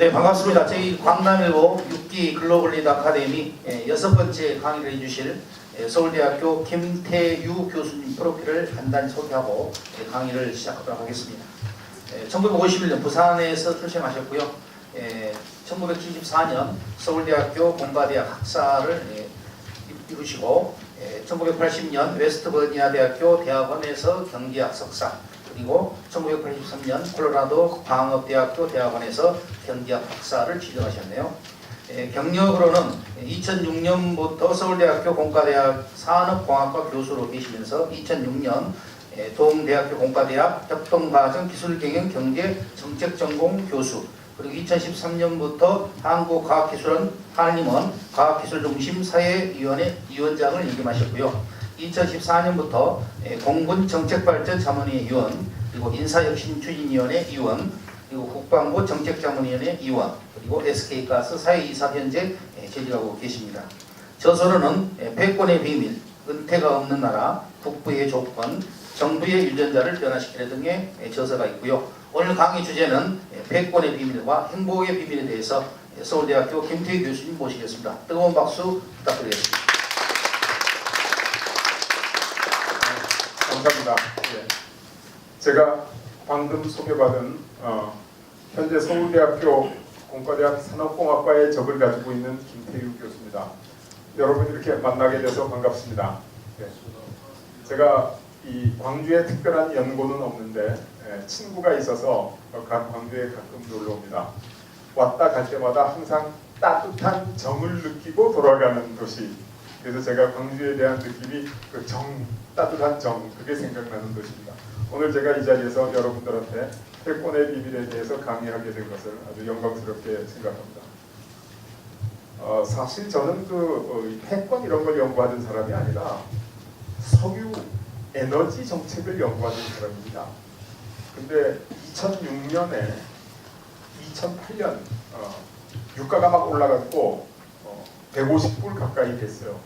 네, 반갑습니다. 저희 광남일보 6기 글로벌 리더 아카데미 6번째 강의를 해주실 서울대학교 김태유 교수님 프로필을 간단히 소개하고 강의를 시작하도록 하겠습니다. 1951년 부산에서 출생하셨고요. 1974년 서울대학교 공과대학 학사를 이루시고 1980년 웨스트버지니아 대학교 대학원에서 경제학 석사, 그리고 1983년 콜로라도 광업대학교 대학원에서 경제학 박사를 취득하셨네요. 경력으로는 2006년부터 서울대학교 공과대학 산업공학과 교수로 계시면서 2006년 동대학교 공과대학 협동과정 기술경영 경제 정책전공 교수, 그리고 2013년부터 한국과학기술원 한림원 과학기술중심 사회위원회 위원장을 역임하셨고요. 2014년부터 공군정책발전자문위원회 위원, 그리고 인사혁신추진위원회 위원, 그리고 국방부 정책자문위원회 위원, 그리고 SK가스 사회이사 현재 재직하고 계십니다. 저서로는 패권의 비밀, 은퇴가 없는 나라, 국부의 조건, 정부의 유전자를 변화시키는 등의 저서가 있고요. 오늘 강의 주제는 패권의 비밀과 행복의 비밀에 대해서 서울대학교 김태유 교수님 모시겠습니다. 뜨거운 박수 부탁드리겠습니다. 감사합니다. 예. 제가 방금 소개받은 현재 서울대학교 공과대학 산업공학과에 적을 가지고 있는 김태유 교수입니다. 여러분 이렇게 만나게 돼서 반갑습니다. 예. 제가 이 광주에 특별한 연고는 없는데 친구가 있어서 광주에 가끔 놀러 옵니다. 왔다 갈 때마다 항상 따뜻한 정을 느끼고 돌아가는 도시. 그래서 제가 광주에 대한 느낌이 그 정, 따뜻한 정, 그게 생각나는 도시입니다. 오늘 제가 이 자리에서 여러분들한테 패권의 비밀에 대해서 강의하게 된 것을 아주 영광스럽게 생각합니다. 사실 저는 패권 이런 걸 연구하는 사람이 아니라 석유 에너지 정책을 연구하는 사람입니다. 근데 2006년에 2008년 유가가 막 올라갔고 150불 가까이 됐어요.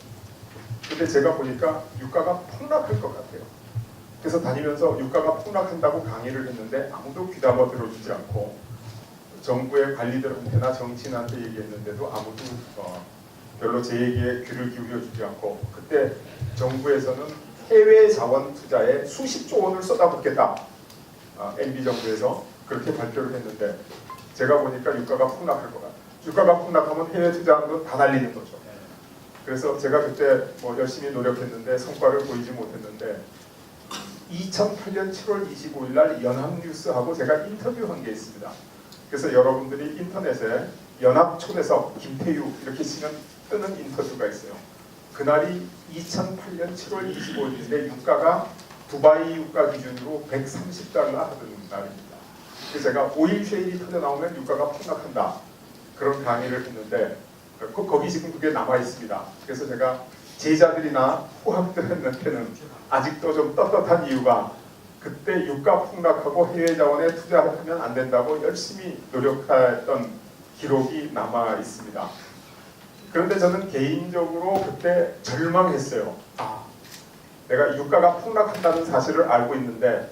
근데 제가 보니까 유가가 폭락할 것 같아요. 그래서 다니면서 유가가 폭락한다고 강의를 했는데 아무도 귀담아 들어주지 않고 정부의 관리들한테나 정치인한테 얘기했는데도 아무도 별로 제 얘기에 귀를 기울여주지 않고, 그때 정부에서는 해외 자원 투자에 수십조 원을 쏟아붓겠다. MB 정부에서 그렇게 발표를 했는데 제가 보니까 유가가 폭락할 것 같아요. 유가가 폭락하면 해외 투자하는 건 다 날리는 거죠. 그래서 제가 그때 열심히 노력했는데 성과를 보이지 못했는데 2008년 7월 25일 날 연합뉴스하고 제가 인터뷰한 게 있습니다. 그래서 여러분들이 인터넷에 연합초대석 김태유 이렇게 치면 뜨는 인터뷰가 있어요. 그날이 2008년 7월 25일인데 유가가 두바이 유가 기준으로 130달러 하던 날입니다. 그래서 제가 오일 쉐일이 터져 나오면 유가가 폭락한다. 그런 강의를 했는데 거기 지금 그게 남아 있습니다. 그래서 제가 제자들이나 후학들한테는 아직도 좀 떳떳한 이유가 그때 유가 폭락하고 해외 자원에 투자하면 안 된다고 열심히 노력했던 기록이 남아 있습니다. 그런데 저는 개인적으로 그때 절망했어요. 내가 유가가 폭락한다는 사실을 알고 있는데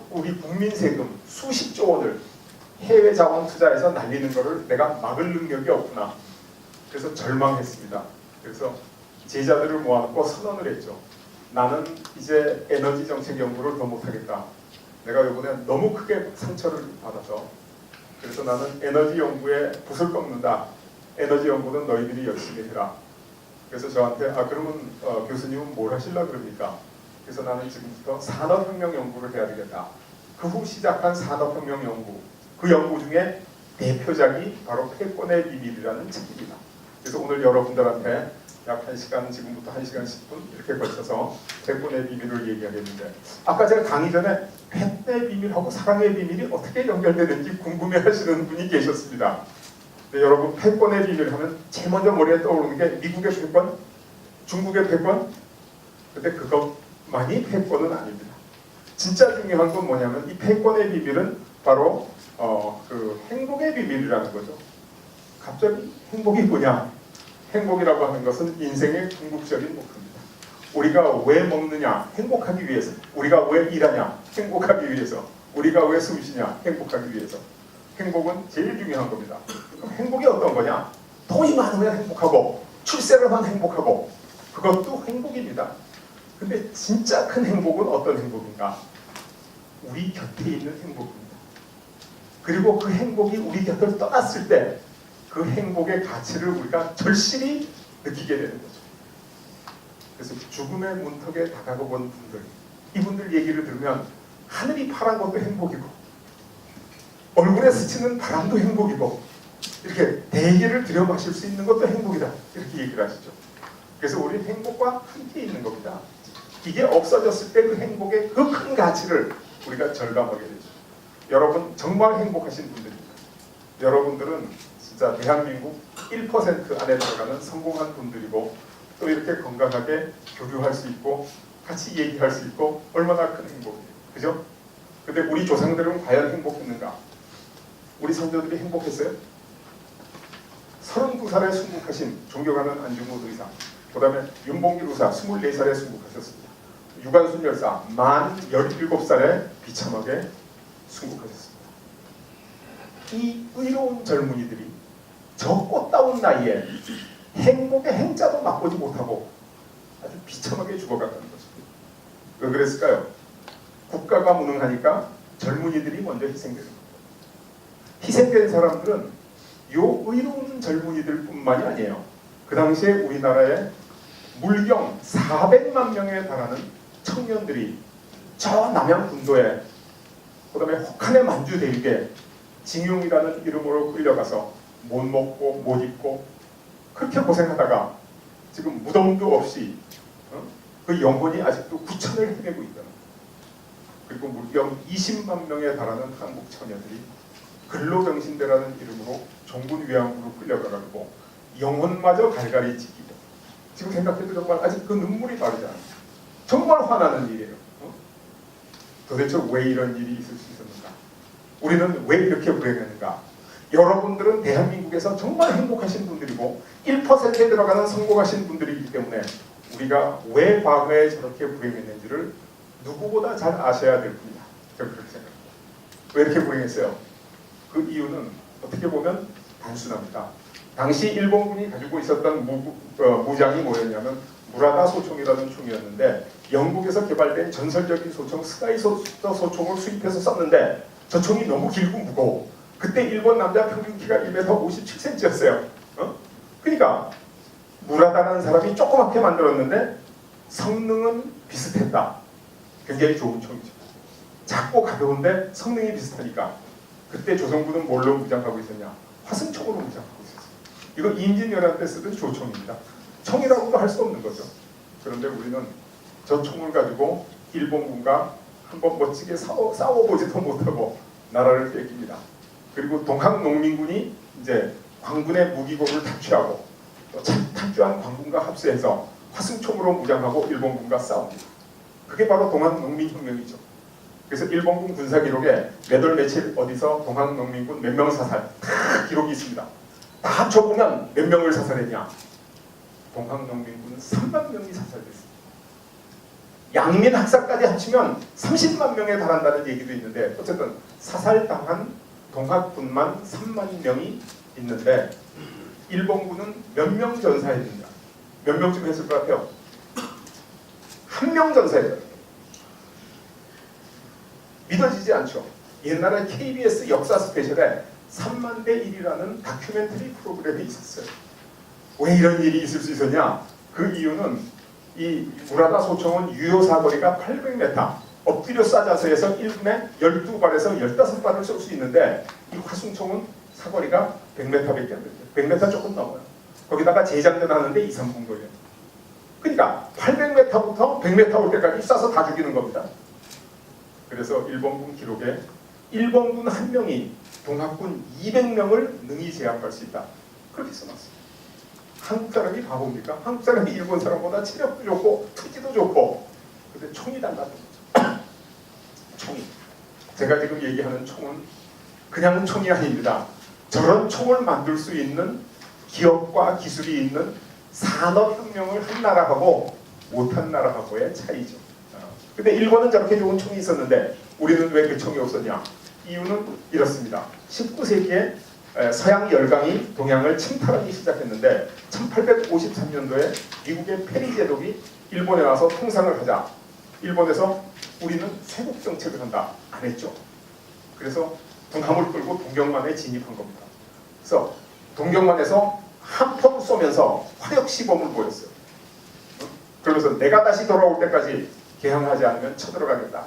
우리 국민 세금 수십조 원을 해외 자원 투자에서 날리는 것을 내가 막을 능력이 없구나. 그래서 절망했습니다. 그래서 제자들을 모아놓고 선언을 했죠. 나는 이제 에너지 정책 연구를 더 못하겠다. 내가 이번에 너무 크게 상처를 받아서, 그래서 나는 에너지 연구에 붓을 꺾는다. 에너지 연구는 너희들이 열심히 해라. 그래서 저한테 그러면 교수님은 뭘 하시려고 그럽니까? 그래서 나는 지금부터 산업혁명 연구를 해야 되겠다. 그 후 시작한 산업혁명 연구, 그 연구 중에 대표작이 바로 패권의 비밀이라는 책입니다. 그래서 오늘 여러분들한테 약 1시간, 지금부터 1시간 10분 이렇게 걸쳐서 패권의 비밀을 얘기하겠는데, 아까 제가 강의 전에 패권의 비밀하고 사랑의 비밀이 어떻게 연결되는지 궁금해하시는 분이 계셨습니다. 근데 여러분, 패권의 비밀 하면 제일 먼저 머리에 떠오르는 게 미국의 패권, 중국의 패권. 근데 그것만이 패권은 아닙니다. 진짜 중요한 건 뭐냐면 이 패권의 비밀은 바로 그 행복의 비밀이라는 거죠. 갑자기 행복이 뭐냐? 행복이라고 하는 것은 인생의 궁극적인 목표입니다. 우리가 왜 먹느냐? 행복하기 위해서. 우리가 왜 일하냐? 행복하기 위해서. 우리가 왜 숨쉬냐? 행복하기 위해서. 행복은 제일 중요한 겁니다. 그럼 행복이 어떤 거냐? 돈이 많으면 행복하고 출세를 하면 행복하고 그것도 행복입니다. 근데 진짜 큰 행복은 어떤 행복인가? 우리 곁에 있는 행복입니다. 그리고 그 행복이 우리 곁을 떠났을 때 그 행복의 가치를 우리가 절실히 느끼게 되는 거죠. 그래서 죽음의 문턱에 다가가 본 분들, 이분들 얘기를 들으면 하늘이 파란 것도 행복이고 얼굴에 스치는 바람도 행복이고 이렇게 대기를 들여 마실 수 있는 것도 행복이다, 이렇게 얘기를 하시죠. 그래서 우리 행복과 함께 있는 겁니다. 이게 없어졌을 때 그 행복의 그 큰 가치를 우리가 절감하게 되죠. 여러분 정말 행복하신 분들입니다. 여러분들은 진짜 대한민국 1% 안에 들어가는 성공한 분들이고 또 이렇게 건강하게 교류할 수 있고 같이 얘기할 수 있고 얼마나 큰 행복이에요. 그죠? 근데 우리 조상들은 과연 행복했는가? 우리 선조들이 행복했어요? 32살에 순국하신 존경하는 안중근 의사, 그 다음에 윤봉길 의사 24살에 순국하셨습니다. 유관순 열사 만 17살에 비참하게 순국하셨습니다. 이 의로운 젊은이들이 저 꽃다운 나이에 행복의 행자도 맛보지 못하고 아주 비참하게 죽어갔다는 거죠. 왜 그랬을까요? 국가가 무능하니까 젊은이들이 먼저 희생되는 겁니다. 희생된 사람들은 요 의로운 젊은이들 뿐만이 아니에요. 그 당시에 우리나라에 물경 400만 명에 달하는 청년들이 저 남양군도에, 그 다음에 혹한의 만주 대륙에 징용이라는 이름으로 끌려가서 못 먹고 못 입고 그렇게 고생하다가 지금 무덤도 없이 그 영혼이 아직도 구천을 헤매고 있다는 거예요. 그리고 물경 20만 명에 달하는 한국 청년들이 근로병신대라는 이름으로 종군 위안부로 끌려가가지고 영혼마저 갈갈이 지키고, 지금 생각해도 정말 아직 그 눈물이 마르지 않아요. 정말 화나는 일이에요. 도대체 왜 이런 일이 있을 수 있었는가? 우리는 왜 이렇게 불행했는가? 여러분들은 대한민국에서 정말 행복하신 분들이고 1%에 들어가는 성공하신 분들이기 때문에 우리가 왜 과거에 저렇게 불행했는지를 누구보다 잘 아셔야 될 뿐이다. 저는 그렇게 생각합니다. 왜 이렇게 불행했어요? 그 이유는 어떻게 보면 단순합니다. 당시 일본군이 가지고 있었던 무장이 뭐였냐면 무라다 소총이라는 총이었는데, 영국에서 개발된 전설적인 소총 스카이 소총을 수입해서 썼는데 저 총이 너무 길고 무거워. 그때 일본 남자 평균 키가 1m 57cm였어요. 그러니까 무라다라는 사람이 조그맣게 만들었는데 성능은 비슷했다. 굉장히 좋은 총이죠. 작고 가벼운데 성능이 비슷하니까 그때 조선군은 뭘로 무장하고 있었냐? 화승총으로 무장하고 있었어요. 이거 임진왜란 때 쓰던 조총입니다. 총이라고도 할 수 없는 거죠. 그런데 우리는 저 총을 가지고 일본군과 한번 멋지게 싸워보지도 못하고 나라를 뺏깁니다. 그리고 동학농민군이 이제 광군의 무기고를 탈취하고 탈취한 광군과 합세해서 화승총으로 무장하고 일본군과 싸웁니다. 그게 바로 동학농민혁명이죠. 그래서 일본군 군사기록에 몇 월 며칠 어디서 동학농민군 몇 명 사살 다 기록이 있습니다. 다 합쳐보면 몇 명을 사살했냐? 동학농민군 3만 명이 사살됐습니다. 양민 학살까지 합치면 30만 명에 달한다는 얘기도 있는데, 어쨌든 사살당한 동학군만 3만 명이 있는데 일본군은 몇 명 전사했느냐? 몇 명쯤 했을 것 같아요? 1명 전사했어요. 믿어지지 않죠? 옛날에 KBS 역사 스페셜에 3만 대 1이라는 다큐멘터리 프로그램이 있었어요. 왜 이런 일이 있을 수 있었냐? 그 이유는 이 무라다 소총은 유효 사거리가 800m, 엎드려 쏴자서 해서 1분에 12발에서 15발을 쏠 수 있는데 이 화승총은 사거리가 100m밖에 안 돼요. 100m 조금 넘어요. 거기다가 재장전 하는데 2, 3분 걸려요. 그러니까 800m부터 100m 올 때까지 쏴서 다 죽이는 겁니다. 그래서 일본군 기록에 일본군 1명이 동학군 200명을 능히 제압할 수 있다. 그렇게 써놨어요. 한국 사람이 바보입니까? 한국 사람이 일본 사람보다 체력도 좋고 투지도 좋고, 근데 총이 달랐던 거죠. 총이. 제가 지금 얘기하는 총은 그냥 총이 아닙니다. 저런 총을 만들 수 있는 기업과 기술이 있는 산업혁명을 한 나라하고 못한 나라하고의 차이죠. 근데 일본은 저렇게 좋은 총이 있었는데 우리는 왜 그 총이 없었냐? 이유는 이렇습니다. 19세기에 서양 열강이 동양을 침탈하기 시작했는데 1853년도에 미국의 페리 제독이 일본에 와서 통상을 하자 일본에서 우리는 세국 정책을 한다 안 했죠. 그래서 군함을 끌고 동경만에 진입한 겁니다. 그래서 동경만에서 한 번 쏘면서 화력 시범을 보였어요. 그러면서 내가 다시 돌아올 때까지 개항하지 않으면 쳐들어가겠다.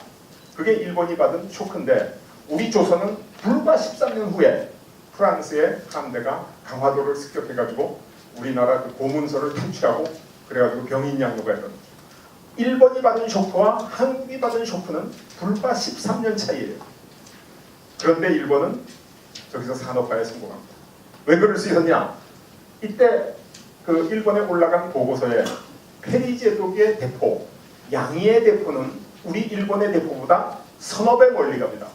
그게 일본이 받은 쇼크인데 우리 조선은 불과 13년 후에 프랑스의 함대가 강화도를 습격해가지고 우리나라 그 고문서를 탈취하고 그래가지고 병인양요가 했던 거죠. 일본이 받은 쇼크와 한국이 받은 쇼크는 불과 13년 차이예요. 그런데 일본은 저기서 산업화에 성공합니다. 왜 그럴 수 있었냐? 이때 그 일본에 올라간 보고서에 페리 제독의 대포, 양이의 대포는 우리 일본의 대포보다 서너 배 멀리 갑니다.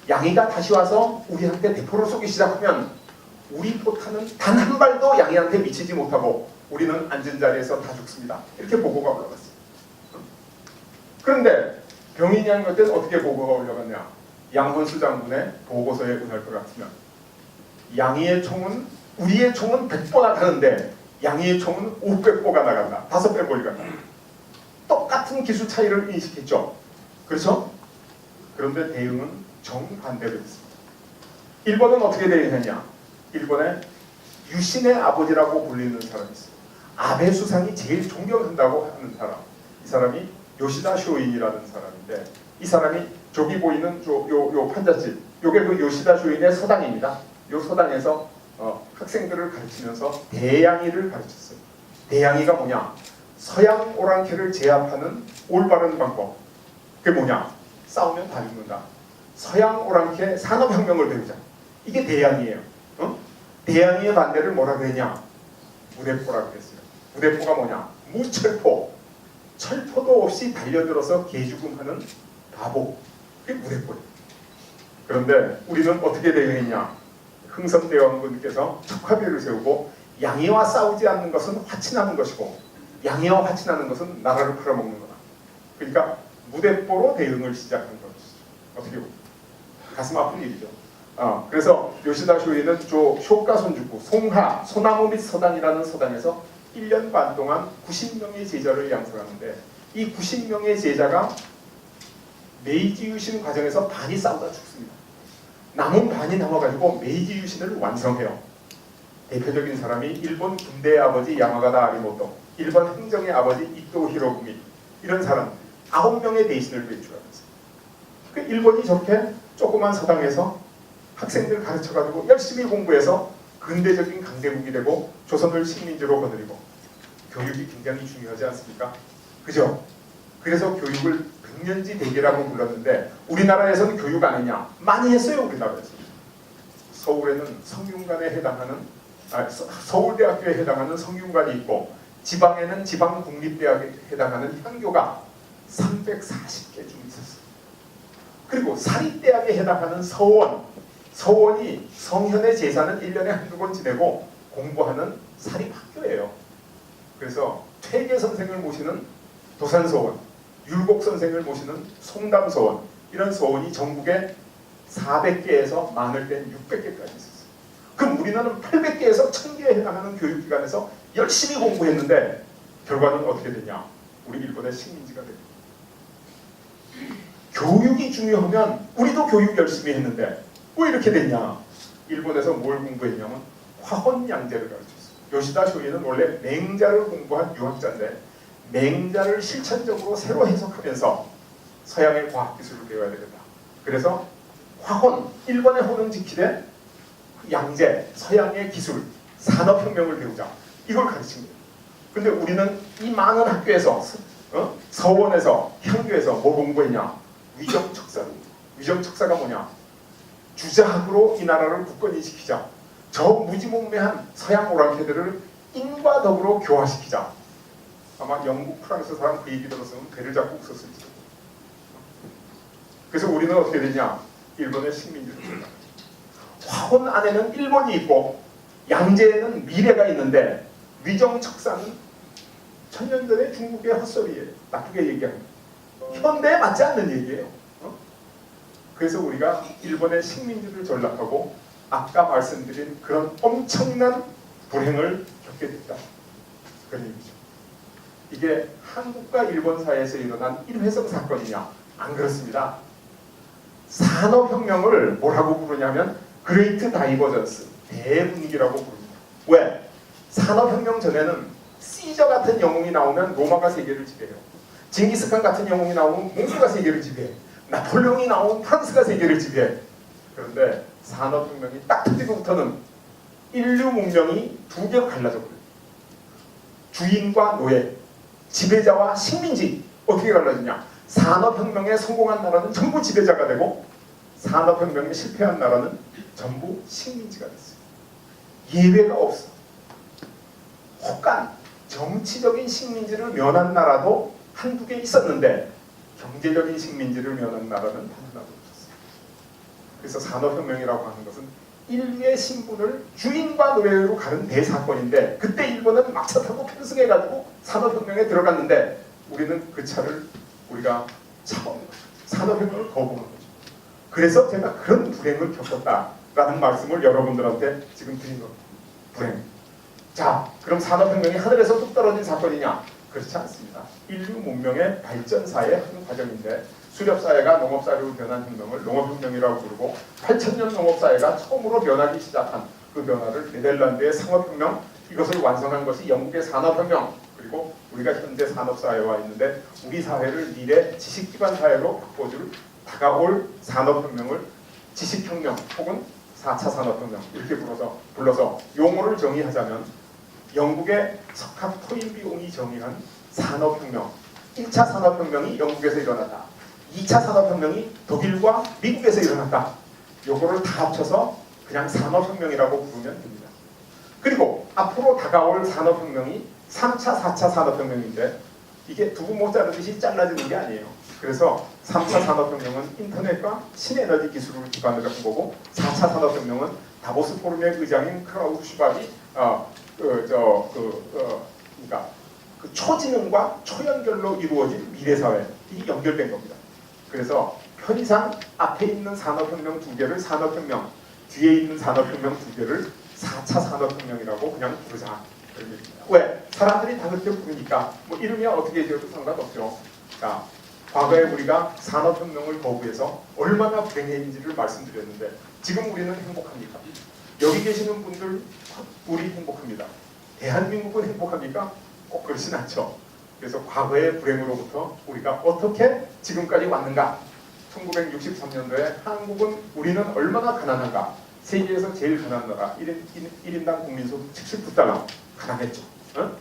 양이가 다시 와서 우리한테 대포를 쏘기 시작하면 우리 포탄은 단 한 발도 양이한테 미치지 못하고 우리는 앉은 자리에서 다 죽습니다. 이렇게 보고가 올라갔어요. 그런데 병인양요 때는 어떻게 보고가 올라갔냐? 양원수 장군의 보고서에 의할 것 같으면 양이의 총은 우리의 총은 100보나 다른데 양이의 총은 500보가 나간다. 5배 멀리 간다. 똑같은 기술 차이를 인식했죠. 그렇죠? 그런데 대응은 정반대로 했습니다. 일본은 어떻게 대응했냐? 일본의 유신의 아버지라고 불리는 사람이 있어요. 아베 수상이 제일 존경한다고 하는 사람. 이 사람이 요시다 쇼인이라는 사람인데 이 사람이 저기 보이는 요 판잣집 요게 그 요시다 쇼인의 서당입니다. 요 서당에서 학생들을 가르치면서 대양이를 가르쳤어요. 대양이가 뭐냐? 서양 오랑캐를 제압하는 올바른 방법. 그게 뭐냐? 싸우면 다 죽는다. 서양 오랑캐 산업혁명을 배우자. 이게 대양이에요. 대양이의 반대를 뭐라 그랬냐? 무대포라고 했어요. 무대포가 뭐냐? 무철포. 철포도 없이 달려들어서 개죽음하는 바보. 그게 무대포예요. 그런데 우리는 어떻게 대응했냐? 흥선대원군께서 척화비를 세우고 양이와 싸우지 않는 것은 화친하는 것이고 양이와 화친하는 것은 나라를 팔아먹는 거다. 그러니까 무대포로 대응을 시작한 것이죠. 어떻게 보면 가슴 아픈 일이죠. 그래서 요시다 쇼이는 쇼가 손주고 송하, 소나무 및 서당이라는 서당에서 1년 반 동안 90명의 제자를 양성하는데 이 90명의 제자가 메이지 유신 과정에서 반이 싸우다 죽습니다. 남은 반이 남아가지고 메이지 유신을 완성해요. 대표적인 사람이 일본 군대의 아버지 야마가다 아리모토, 일본 행정의 아버지 이토 히로부미 이런 사람 9명의 대신을 배출하면서 그 일본이 저렇게 조그만 서당에서 학생들 가르쳐가지고 열심히 공부해서 근대적인 강대국이 되고 조선을 식민지로 거느리고 교육이 굉장히 중요하지 않습니까? 그죠? 그래서 교육을 백년지 대계라고 불렀는데 우리나라에서는 교육 안 했냐? 많이 했어요. 우리나라에서. 서울에는 성균관에 해당하는 서울대학교에 해당하는 성균관이 있고 지방에는 지방국립대학에 해당하는 향교가 340개 중 있었어요. 그리고 사립대학에 해당하는 서원이 성현의 제사는 1년에 한두 번 지내고 공부하는 사립학교예요. 그래서 퇴계 선생을 모시는 도산서원, 율곡 선생을 모시는 송담서원 이런 서원이 전국에 400개에서 많을 땐 600개까지 있었어요. 그럼 우리나라는 800개에서 1000개에 해당하는 교육기관에서 열심히 공부했는데 결과는 어떻게 되냐? 우리 일본의 식민지가 됩니다. 교육이 중요하면 우리도 교육 열심히 했는데 왜 이렇게 됐냐? 일본에서 뭘 공부했냐면 화헌양제를 가르쳤어요. 요시다 쇼이는 원래 맹자를 공부한 유학자인데 맹자를 실천적으로 새로 해석하면서 서양의 과학기술을 배워야 되겠다. 그래서 화헌, 일본의 혼은 지키되 양제, 서양의 기술, 산업혁명을 배우자. 이걸 가르친 거예요. 근데 우리는 이 많은 학교에서 서원에서, 향교에서 뭘 공부했냐? 위정척사를. 위정척사가 뭐냐? 주자학으로 이 나라를 굳건히시키자. 저 무지몽매한 서양 오랑캐들을 인과 더불어 교화시키자. 아마 영국, 프랑스 사람 그 얘기 들었으면 배를 잡고 웃었을지도. 그래서 우리는 어떻게 되냐? 일본의 식민지로 들어가. 화헌 안에는 일본이 있고 양제에는 미래가 있는데 위정척사는 천년 전에 중국의 헛소리예요. 나쁘게 얘기하면 현대에 맞지 않는 얘기예요. 그래서 우리가 일본의 식민지를 전락하고 아까 말씀드린 그런 엄청난 불행을 겪게 됐다. 그런 얘기죠. 이게 한국과 일본 사이에서 일어난 일회성 사건이냐? 안 그렇습니다. 산업혁명을 뭐라고 부르냐면 그레이트 다이버전스, 대분기라고 부릅니다. 왜? 산업혁명 전에는 시저 같은 영웅이 나오면 로마가 세계를 지배해요. 징기스칸 같은 영웅이 나오면 몽골가 세계를 지배해. 나폴레옹이 나오면 프랑스가 세계를 지배해. 그런데 산업혁명이 딱 터지고부터는 인류 문명이 두 개로 갈라져 버려요. 주인과 노예, 지배자와 식민지. 어떻게 갈라지냐? 산업혁명에 성공한 나라는 전부 지배자가 되고 산업혁명에 실패한 나라는 전부 식민지가 됐어요. 예외가 없어. 혹간 정치적인 식민지를 면한 나라도 한두 개 있었는데 경제적인 식민지를 면한 나라는 단 하나도 없었어요. 그래서 산업혁명이라고 하는 것은 인류의 신분을 주인과 노예로 가른 대사건인데 그때 일본은 막차 타고 편승해가지고 산업혁명에 들어갔는데 우리는 그 차를 우리가 처음 산업혁명을 거부한 거죠. 그래서 제가 그런 불행을 겪었다라는 말씀을 여러분들한테 지금 드린 겁니다. 불행. 자, 그럼 산업혁명이 하늘에서 뚝 떨어진 사건이냐? 그렇지 않습니다. 인류 문명의 발전사의 한 과정인데 수렵사회가 농업사회로 변한 혁명을 농업혁명이라고 부르고 8,000년 농업사회가 처음으로 변하기 시작한 그 변화를 네덜란드의 상업혁명, 이것을 완성한 것이 영국의 산업혁명, 그리고 우리가 현재 산업사회와 있는데 우리 사회를 미래 지식기반 사회로 바꿔줄 다가올 산업혁명을 지식혁명 혹은 4차 산업혁명 이렇게 불러서 용어를 정의하자면 영국의 석학 토인비용이 정의한 산업혁명, 1차 산업혁명이 영국에서 일어났다. 2차 산업혁명이 독일과 미국에서 일어났다. 요거를 다 합쳐서 그냥 산업혁명이라고 부르면 됩니다. 그리고 앞으로 다가올 산업혁명이 3차, 4차 산업혁명인데 이게 두부 못 자르듯이 잘라지는 게 아니에요. 그래서 3차 산업혁명은 인터넷과 신에너지 기술을 기반으로 한 거고 4차 산업혁명은 다보스 포럼의 의장인 크라우스 슈밥이 그러니까 그 초지능과 초연결로 이루어진 미래사회 이 연결된 겁니다. 그래서 편의상 앞에 있는 산업혁명 두 개를 산업혁명, 뒤에 있는 산업혁명 두 개를 4차 산업혁명이라고 그냥 부르자. 왜? 사람들이 다 그렇게 부르니까 뭐 이름이 어떻게 지어도 상관없죠. 자, 과거에 우리가 산업혁명을 거부해서 얼마나 불행했는지를 말씀드렸는데 지금 우리는 행복합니까? 여기 계시는 분들 우리 행복합니다. 대한민국은 행복합니까? 꼭 그렇진 않죠. 그래서 과거의 불행으로부터 우리가 어떻게 지금까지 왔는가? 1963년도에 한국은 우리는 얼마나 가난한가? 세계에서 제일 가난한 나라 1인당 국민소득 79달러 가난했죠. 어?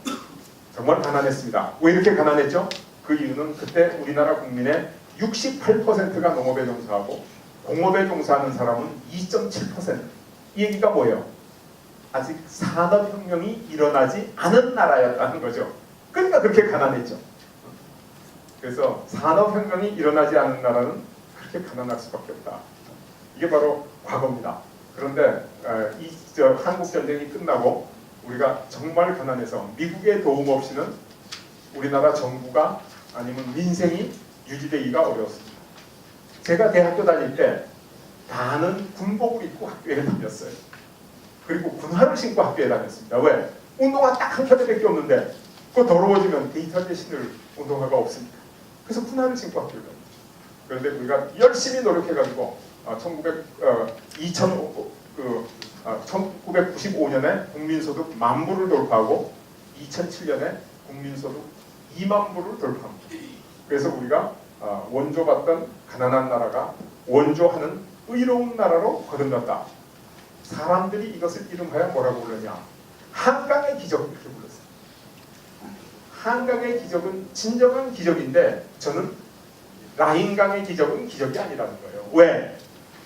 정말 가난했습니다. 왜 이렇게 가난했죠? 그 이유는 그때 우리나라 국민의 68%가 농업에 종사하고 공업에 종사하는 사람은 2.7%. 이 얘기가 뭐예요? 아직 산업혁명이 일어나지 않은 나라였다는 거죠. 그러니까 그렇게 가난했죠. 그래서 산업혁명이 일어나지 않은 나라는 그렇게 가난할 수밖에 없다. 이게 바로 과거입니다. 그런데 한국전쟁이 끝나고 우리가 정말 가난해서 미국의 도움 없이는 우리나라 정부가 아니면 민생이 유지되기가 어려웠습니다. 제가 대학교 다닐 때 다는 군복을 입고 학교에 다녔어요. 그리고 군화를 신고 학교에 다녔습니다. 왜? 운동화 딱 한 켤레밖에 없는데 그거 더러워지면 데이터에 신을 운동화가 없습니다. 그래서 군화를 신고 학교에 다녔죠. 그런데 우리가 열심히 노력해가지고 1995년에 국민소득 10,000불을 돌파하고 2007년에 국민소득 20,000불을 돌파합니다. 그래서 우리가 원조받던 가난한 나라가 원조하는 의로운 나라로 거듭났다. 사람들이 이것을 이름하여 뭐라고 불렀냐? 한강의 기적 이렇게 불렀어요. 한강의 기적은 진정한 기적인데 저는 라인강의 기적은 기적이 아니라는 거예요. 왜?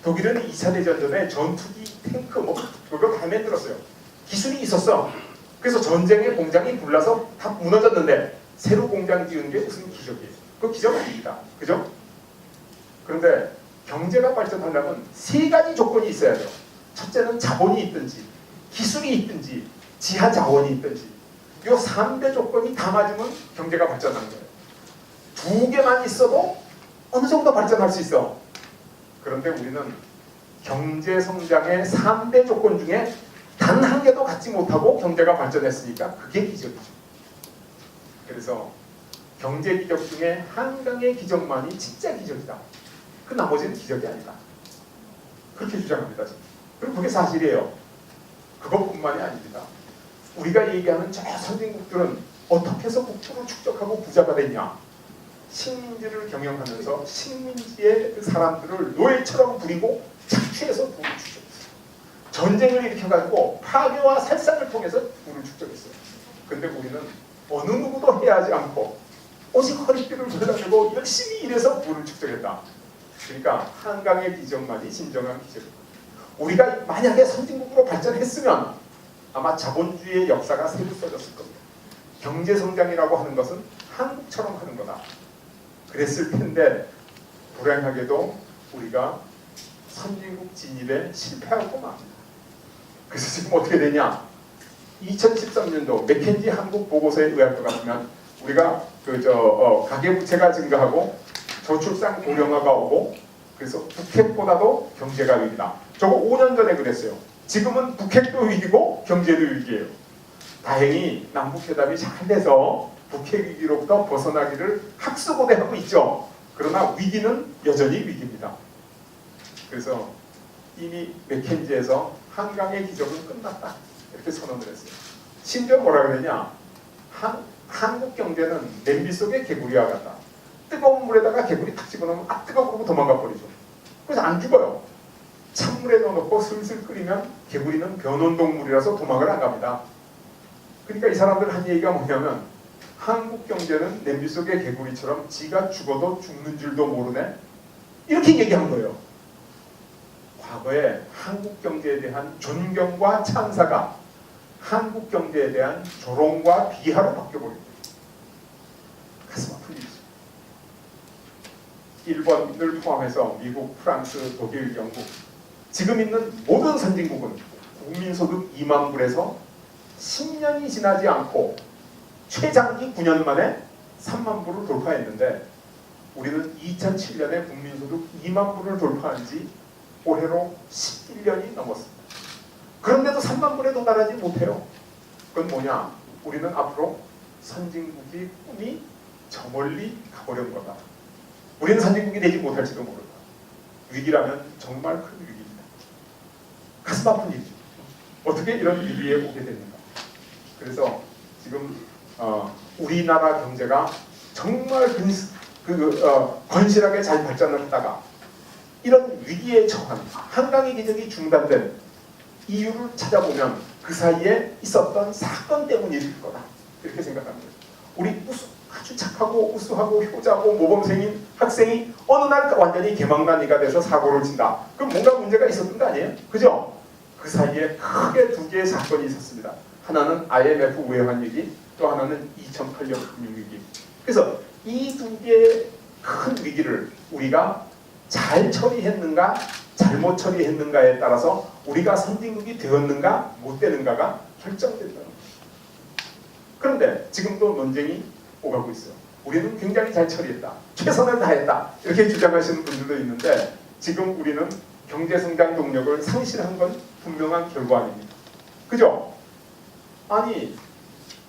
독일은 2차 대전 전에 전투기, 탱크 그걸 다 만들었어요. 기술이 있었어. 그래서 전쟁의 공장이 불나서 다 무너졌는데 새로 공장 지은 게 무슨 기적이에요? 그거 기적 아닙니다. 그죠? 그런데 경제가 발전하려면 세 가지 조건이 있어야죠. 첫째는 자본이 있든지 기술이 있든지 지하 자원이 있든지 이 3대 조건이 다 맞으면 경제가 발전하는 거예요. 두 개만 있어도 어느 정도 발전할 수 있어. 그런데 우리는 경제 성장의 3대 조건 중에 단 한 개도 갖지 못하고 경제가 발전했으니까 그게 기적이죠. 그래서 경제 기적 중에 한강의 기적만이 진짜 기적이다. 그 나머지는 기적이 아니다. 그렇게 주장합니다. 지금. 그리고 그게 사실이에요. 그것뿐만이 아닙니다. 우리가 얘기하는 저 선진국들은 어떻게 해서 국토를 축적하고 부자가 됐냐. 식민지를 경영하면서 식민지의 그 사람들을 노예처럼 부리고 착취해서 부를 축적했어요. 전쟁을 일으켜가지고 파괴와 살상을 통해서 부를 축적했어요. 근데 우리는 어느 누구도 해하지 않고 오직 허리띠를 불러내고 열심히 일해서 부를 축적했다. 그러니까 한강의 기적만이 진정한 기적입니다. 우리가 만약에 선진국으로 발전했으면 아마 자본주의의 역사가 새로 써졌을 겁니다. 경제성장이라고 하는 것은 한국처럼 하는 거다. 그랬을 텐데 불행하게도 우리가 선진국 진입에 실패하고 맙니다. 그래서 지금 어떻게 되냐? 2013년도 맥켄지 한국 보고서에 의할 것 같으면 우리가 가계부채가 증가하고 저출산 고령화가 오고 그래서 북핵보다도 경제가 위기다. 저거 5년 전에 그랬어요. 지금은 북핵도 위기고 경제도 위기예요. 다행히 남북회담이 잘 돼서 북핵 위기로부터 벗어나기를 학수고대하고 있죠. 그러나 위기는 여전히 위기입니다. 그래서 이미 맥켄지에서 한강의 기적은 끝났다. 이렇게 선언을 했어요. 심지어 뭐라 그러냐? 한국 경제는 냄비 속의 개구리와 같다. 뜨거운 물에다가 개구리 탁 집어넣으면 뜨거워 그러고 도망가 버리죠. 그래서 안 죽어요. 찬물에 넣어놓고 슬슬 끓이면 개구리는 변온동물이라서 도망을 안 갑니다. 그러니까 이 사람들 한 얘기가 뭐냐면 한국 경제는 냄비 속의 개구리처럼 지가 죽어도 죽는 줄도 모르네. 이렇게 얘기한 거예요. 과거에 한국 경제에 대한 존경과 찬사가 한국 경제에 대한 조롱과 비하로 바뀌어버린 거예요. 가슴 아픈 일이죠. 일본을 포함해서 미국, 프랑스, 독일, 영국 지금 있는 모든 선진국은 국민소득 2만 불에서 10년이 지나지 않고 최장기 9년 만에 3만 불을 돌파했는데 우리는 2007년에 국민소득 2만 불을 돌파한 지 올해로 11년이 넘었습니다. 그런데도 3만 불에 도달하지 못해요. 그건 뭐냐? 우리는 앞으로 선진국의 꿈이 저 멀리 가버린 거다. 우리는 선진국이 되지 못할지도 모른다. 위기라면 정말 큰 위기입니다. 가슴 아픈 일이죠. 어떻게 이런 위기에 오게 됩니까? 그래서 지금 우리나라 경제가 정말 건실하게 잘 발전을 하다가 이런 위기에 처한 한강의 기적이 중단된 이유를 찾아보면 그 사이에 있었던 사건 때문일 거다. 이렇게 생각합니다. 우리 아주 착하고 우수하고 효자고 모범생인 학생이 어느 날 완전히 개망나니가 돼서 사고를 친다. 그럼 뭔가 문제가 있었던 거 아니에요? 그죠? 그 사이에 크게 두 개의 사건이 있었습니다. 하나는 IMF 외환 위기, 또 하나는 2008년 금융위기. 그래서 이 두 개의 큰 위기를 우리가 잘 처리했는가 잘못 처리했는가에 따라서 우리가 선진국이 되었는가 못 되는가가 결정된다는 거죠. 그런데 지금도 논쟁이 오가고 있어요. 우리는 굉장히 잘 처리했다. 최선을 다했다. 이렇게 주장하시는 분들도 있는데 지금 우리는 경제성장 동력을 상실한 건 분명한 결과 아닙니다. 그죠? 아니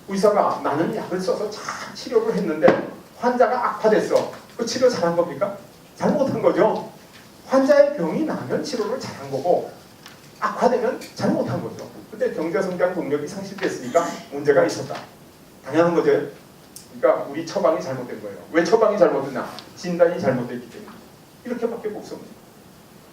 의사가 나는 약을 써서 잘 치료를 했는데 환자가 악화됐어. 그 치료 잘한 겁니까? 잘못한 거죠. 환자의 병이 나면 치료를 잘한 거고 악화되면 잘못한 거죠. 근데 경제성장 동력이 상실됐으니까 문제가 있었다. 당연한 거죠. 그러니까 우리 처방이 잘못된 거예요. 왜 처방이 잘못됐냐? 진단이 잘못됐기 때문에. 이렇게밖에 못 씁니다.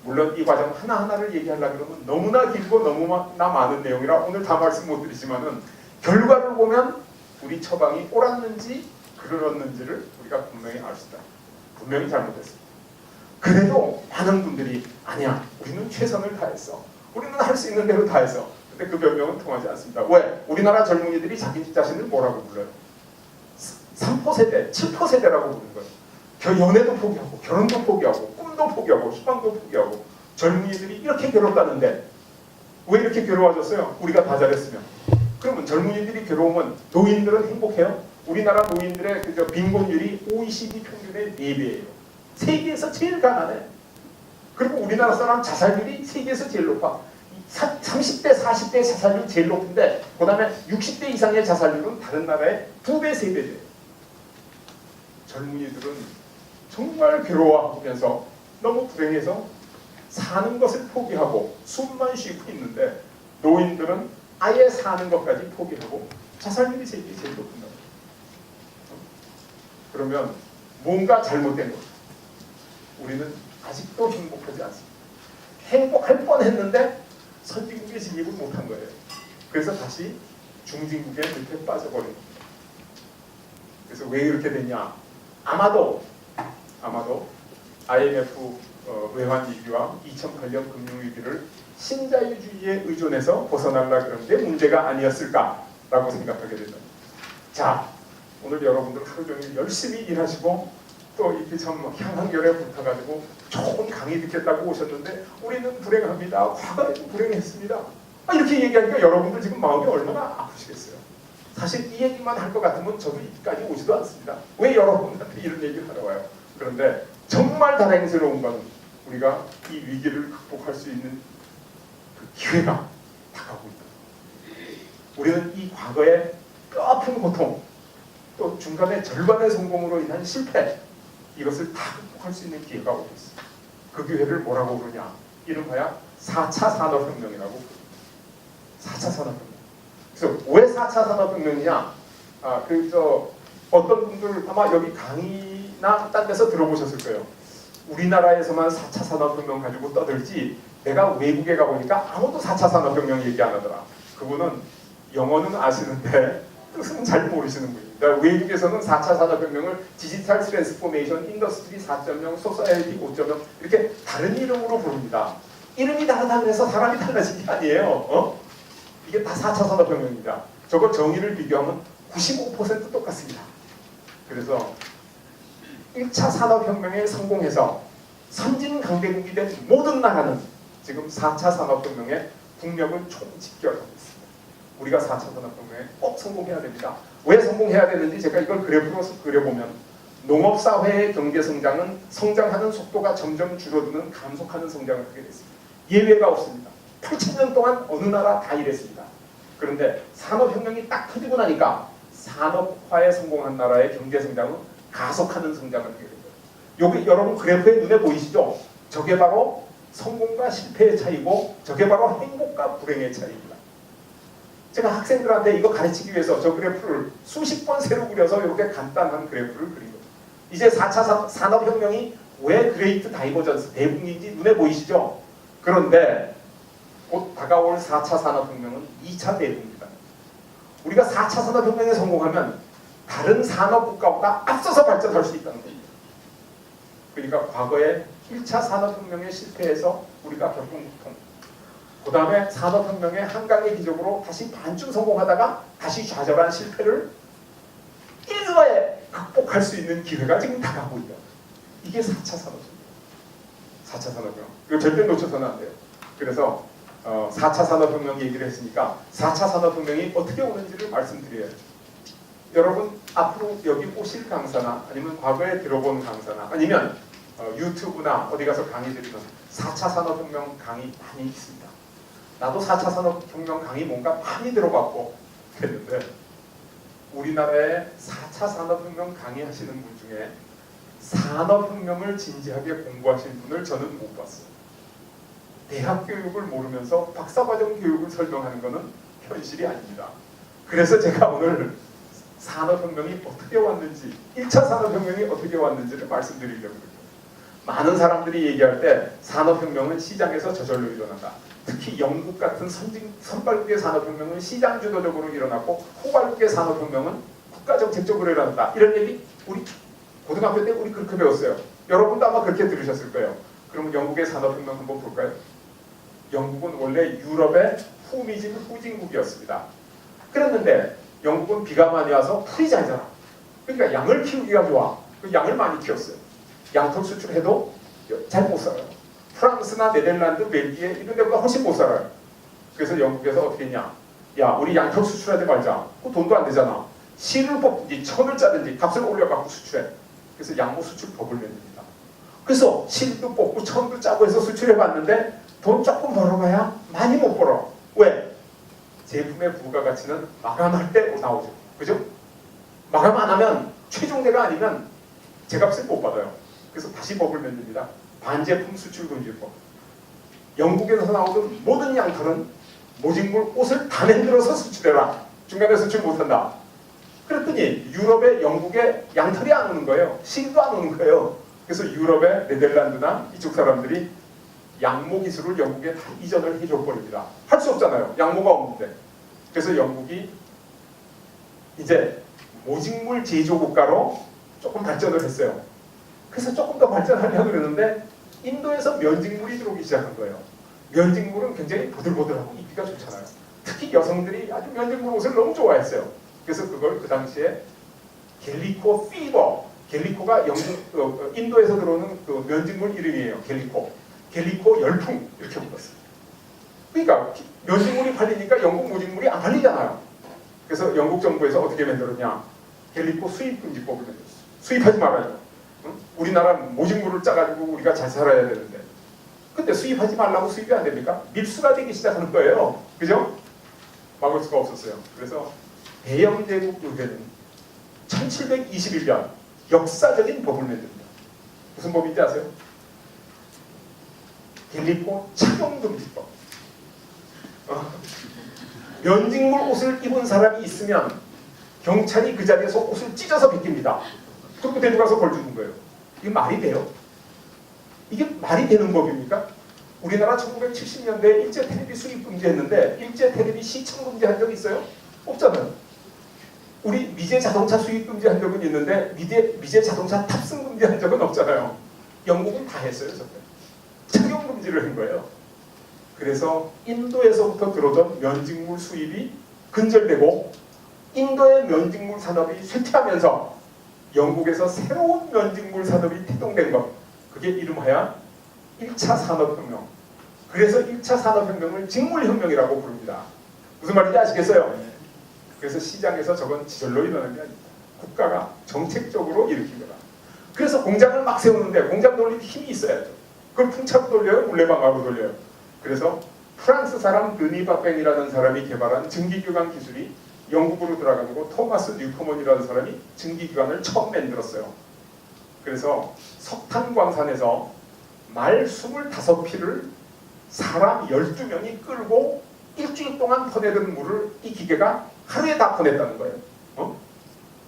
물론 이 과정 하나하나를 얘기하려고 그러면 너무나 길고 너무나 많은 내용이라 오늘 다 말씀 못 드리지만은 결과를 보면 우리 처방이 옳았는지 그르렀는지를 우리가 분명히 알 수 있다. 분명히 잘못됐습니다. 그래도 많은 분들이 아니야 우리는 최선을 다했어. 우리는 할 수 있는 대로 다 했어. 근데 그 변명은 통하지 않습니다. 왜? 우리나라 젊은이들이 자기 자신을 뭐라고 불러요? 3포 세대, 7포 세대라고 부르는 거예요. 연애도 포기하고 결혼도 포기하고 꿈도 포기하고 희망도 포기하고 젊은이들이 이렇게 괴롭다는데 왜 이렇게 괴로워졌어요? 우리가 다 잘했으면. 그러면 젊은이들이 괴로우면 노인들은 행복해요? 우리나라 노인들의 빈곤율이 OECD 평균의 4배예요. 세계에서 제일 가난해. 그리고 우리나라 사람 자살률이 세계에서 제일 높아. 30대, 40대 자살률 제일 높은데 그 다음에 60대 이상의 자살률은 다른 나라의 2배, 3배 돼요. 젊은이들은 정말 괴로워하면서 너무 불행해서 사는 것을 포기하고 숨만 쉬고 있는데 노인들은 아예 사는 것까지 포기하고 자살률이 세계에 제일 높은 나라. 그러면 뭔가 잘못된 거죠. 우리는 아직도 행복하지 않습니다. 행복할 뻔했는데 선진국에 진입을 못한 거예요. 그래서 다시 중진국에 이렇게 빠져버린 겁니다. 그래서 왜 이렇게 됐냐? 아마도 IMF 외환 위기와 2008년 금융위기를 신자유주의에 의존해서 벗어나려 그런 게 문제가 아니었을까라고 생각하게 됩니다. 자, 오늘 여러분들 하루 종일 열심히 일하시고 또 이렇게 참 향한결에 붙어가지고 좋은 강의 듣겠다고 오셨는데 우리는 불행합니다. 과거에도 불행했습니다. 이렇게 얘기하니까 여러분들 지금 마음이 얼마나 아프시겠어요. 사실 이 얘기만 할 것 같으면 저도 여기까지 오지도 않습니다. 왜 여러분한테 이런 얘기를 하러 와요? 그런데 정말 다행스러운 건 우리가 이 위기를 극복할 수 있는 그 기회가 다가오고 있다. 우리는 이 과거의 뼈아픈 고통 또 중간에 절반의 성공으로 인한 실패 이것을 다 극복할 수 있는 기회가 오고 있습니다. 그 기회를 뭐라고 부르냐? 이른바야 4차 산업혁명이라고 부릅니다. 4차 산업혁명. 그래서 왜 4차 산업혁명이냐? 어떤 분들 아마 여기 강의나 딴 데서 들어보셨을 거예요. 우리나라에서만 4차 산업혁명 가지고 떠들지 내가 외국에 가보니까 아무도 4차 산업혁명 얘기 안 하더라. 그분은 영어는 아시는데 뜻은 잘 모르시는 분입니다. 외국에서는 4차 산업혁명을 디지털 트랜스포메이션, 인더스트리 4.0, 소사이어티 5.0 이렇게 다른 이름으로 부릅니다. 이름이 다르다 그래서 사람이 달라진 게 아니에요. 이게 다 4차 산업혁명입니다. 저거 정의를 비교하면 95% 똑같습니다. 그래서 1차 산업혁명에 성공해서 선진 강대국이 된 모든 나라는 지금 4차 산업혁명의 국력을 총집결하고 있습니다. 우리가 4차 산업혁명에 꼭 성공해야 됩니다. 왜 성공해야 되는지 제가 이걸 그래프로 그려보면 농업사회의 경제성장은 성장하는 속도가 점점 줄어드는 감속하는 성장을 하게 됐습니다. 예외가 없습니다. 8,000년 동안 어느 나라 다 이랬습니다. 그런데 산업혁명이 딱 터지고 나니까 산업화에 성공한 나라의 경제성장은 가속하는 성장을 하게 됩니다. 여기 여러분 그래프에 눈에 보이시죠? 저게 바로 성공과 실패의 차이고 저게 바로 행복과 불행의 차이입니다. 제가 학생들한테 이거 가르치기 위해서 저 그래프를 수십 번 새로 그려서 이렇게 간단한 그래프를 그린 겁니다. 이제 4차 산업혁명이 왜 그레이트 다이버전스 대붕인지 눈에 보이시죠? 그런데 곧 다가올 4차 산업혁명은 2차 대붕입니다. 우리가 4차 산업혁명에 성공하면 다른 산업국가보다 앞서서 발전할 수 있다는 겁니다. 그러니까 과거에 1차 산업혁명에 실패해서 우리가 겪은 고통, 그 다음에 산업혁명의 한강의 기적으로 다시 반쯤 성공하다가 다시 좌절한 실패를 일거에 극복할 수 있는 기회가 지금 다가오고 있다. 이게 4차 산업혁명. 4차 산업혁명. 이거 절대 놓쳐서는 안 돼요. 그래서 4차 산업혁명 얘기를 했으니까 4차 산업혁명이 어떻게 오는지를 말씀드려야죠. 여러분 앞으로 여기 오실 강사나 아니면 과거에 들어본 강사나 아니면 유튜브나 어디 가서 강의 들으면 4차 산업혁명 강의 많이 있습니다. 나도 4차 산업혁명 강의 뭔가 많이 들어봤고 그랬는데 우리나라에 4차 산업혁명 강의하시는 분 중에 산업혁명을 진지하게 공부하신 분을 저는 못 봤어요. 대학 교육을 모르면서 박사과정 교육을 설명하는 것은 현실이 아닙니다. 그래서 제가 오늘 산업혁명이 어떻게 왔는지 1차 산업혁명이 어떻게 왔는지를 말씀드리려고 합니다. 많은 사람들이 얘기할 때 산업혁명은 시장에서 저절로 일어난다. 특히 영국 같은 선발국의 산업혁명은 시장 주도적으로 일어났고 후발국의 산업혁명은 국가정책적으로 일어난다. 이런 얘기 우리 고등학교 때 우리 그렇게 배웠어요. 여러분도 아마 그렇게 들으셨을 거예요. 그러면 영국의 산업혁명 한번 볼까요? 영국은 원래 유럽의 후진국이었습니다. 그랬는데 영국은 비가 많이 와서 풀이 잘 자라. 그러니까 양을 키우기가 좋아. 양을 많이 키웠어요. 양털 수출해도 잘 못 살아요. 프랑스나 네덜란드, 벨기에 이런 데보다 훨씬 못 살아요. 그래서 영국에서 어떻게 했냐? 야, 우리 양털 수출하지 말자. 그 돈도 안 되잖아. 실을 뽑든지 천을 짜든지 값을 올려갖고 수출해. 그래서 양모 수출법을 냅니다. 그래서 실도 뽑고 처음도 짜고 해서 수출해봤는데 돈 조금 벌어봐야 많이 못 벌어. 왜? 제품의 부가가치는 마감할 때 나오죠. 그죠? 마감 안 하면 최종대가 아니면 제값을 못 받아요. 그래서 다시 법을 만듭니다. 반제품 수출금지법. 영국에서 나오던 모든 양털은 모직물 옷을 다 만들어서 수출해라. 중간에 수출 못한다. 그랬더니 유럽에 영국에 양털이 안 오는 거예요. 실도 안 오는 거예요. 그래서 유럽의 네덜란드나 이쪽 사람들이 양모 기술을 영국에 다 이전을 해줘 버립니다. 할 수 없잖아요. 양모가 없는데. 그래서 영국이 이제 모직물 제조 국가로 조금 발전을 했어요. 그래서 조금 더 발전하려고 그러는데 인도에서 면직물이 들어오기 시작한 거예요. 면직물은 굉장히 보들보들하고 입기가 좋잖아요. 특히 여성들이 아주 면직물 옷을 너무 좋아했어요. 그래서 그걸 그 당시에 갤리코 피버, 갤리코가 인도에서 들어오는 그 면직물 이름이에요. 갤리코 열풍 이렇게 불렀어요. 그러니까 면직물이 팔리니까 영국 모직물이 안 팔리잖아요. 그래서 영국 정부에서 어떻게 만들었냐? 갤리코 수입금지법을 만들었어요. 수입하지 말아요. 응? 우리나라 모직물을 짜가지고 우리가 잘 살아야 되는데. 근데 수입하지 말라고 수입이 안 됩니까? 밀수가 되기 시작하는 거예요. 그죠? 막을 수가 없었어요. 그래서 대영제국 의회는 1721년 역사적인 법을 만듭니다. 무슨 법인지 아세요? 갤리코 착용금지법. 면직물 옷을 입은 사람이 있으면 경찰이 그 자리에서 옷을 찢어서 벗깁니다. 그리고 데려가서 벌 주는 거예요. 이게 말이 돼요? 이게 말이 되는 법입니까? 우리나라 1970년대에 일제 테레비 수입 금지했는데 일제 테레비 시청 금지한 적 있어요? 없잖아요. 우리 미제 자동차 수입 금지한 적은 있는데 미제 자동차 탑승 금지한 적은 없잖아요. 영국은 다 했어요. 착용 금지를 한 거예요. 그래서 인도에서부터 들어오던 면직물 수입이 근절되고 인도의 면직물 산업이 쇠퇴하면서 영국에서 새로운 면직물 산업이 태동된 것. 그게 이름하여 1차 산업혁명. 그래서 1차 산업혁명을 직물혁명이라고 부릅니다. 무슨 말인지 아시겠어요? 그래서 시장에서 저건 지절로 일어나는 게 아닙니다. 국가가 정책적으로 일으킨 거다. 그래서 공장을 막 세우는데 공장 돌릴 힘이 있어야죠. 그걸 풍차로 돌려요? 물레방아로 돌려요? 그래서 프랑스 사람 르니 바뱅이라는 사람이 개발한 증기기관 기술이 영국으로 들어가지고 토마스 뉴커먼이라는 사람이 증기기관을 처음 만들었어요. 그래서 석탄광산에서 말 25피를 사람 12명이 끌고 일주일 동안 퍼내던 물을 이 기계가 하루에 다 퍼냈다는 거예요.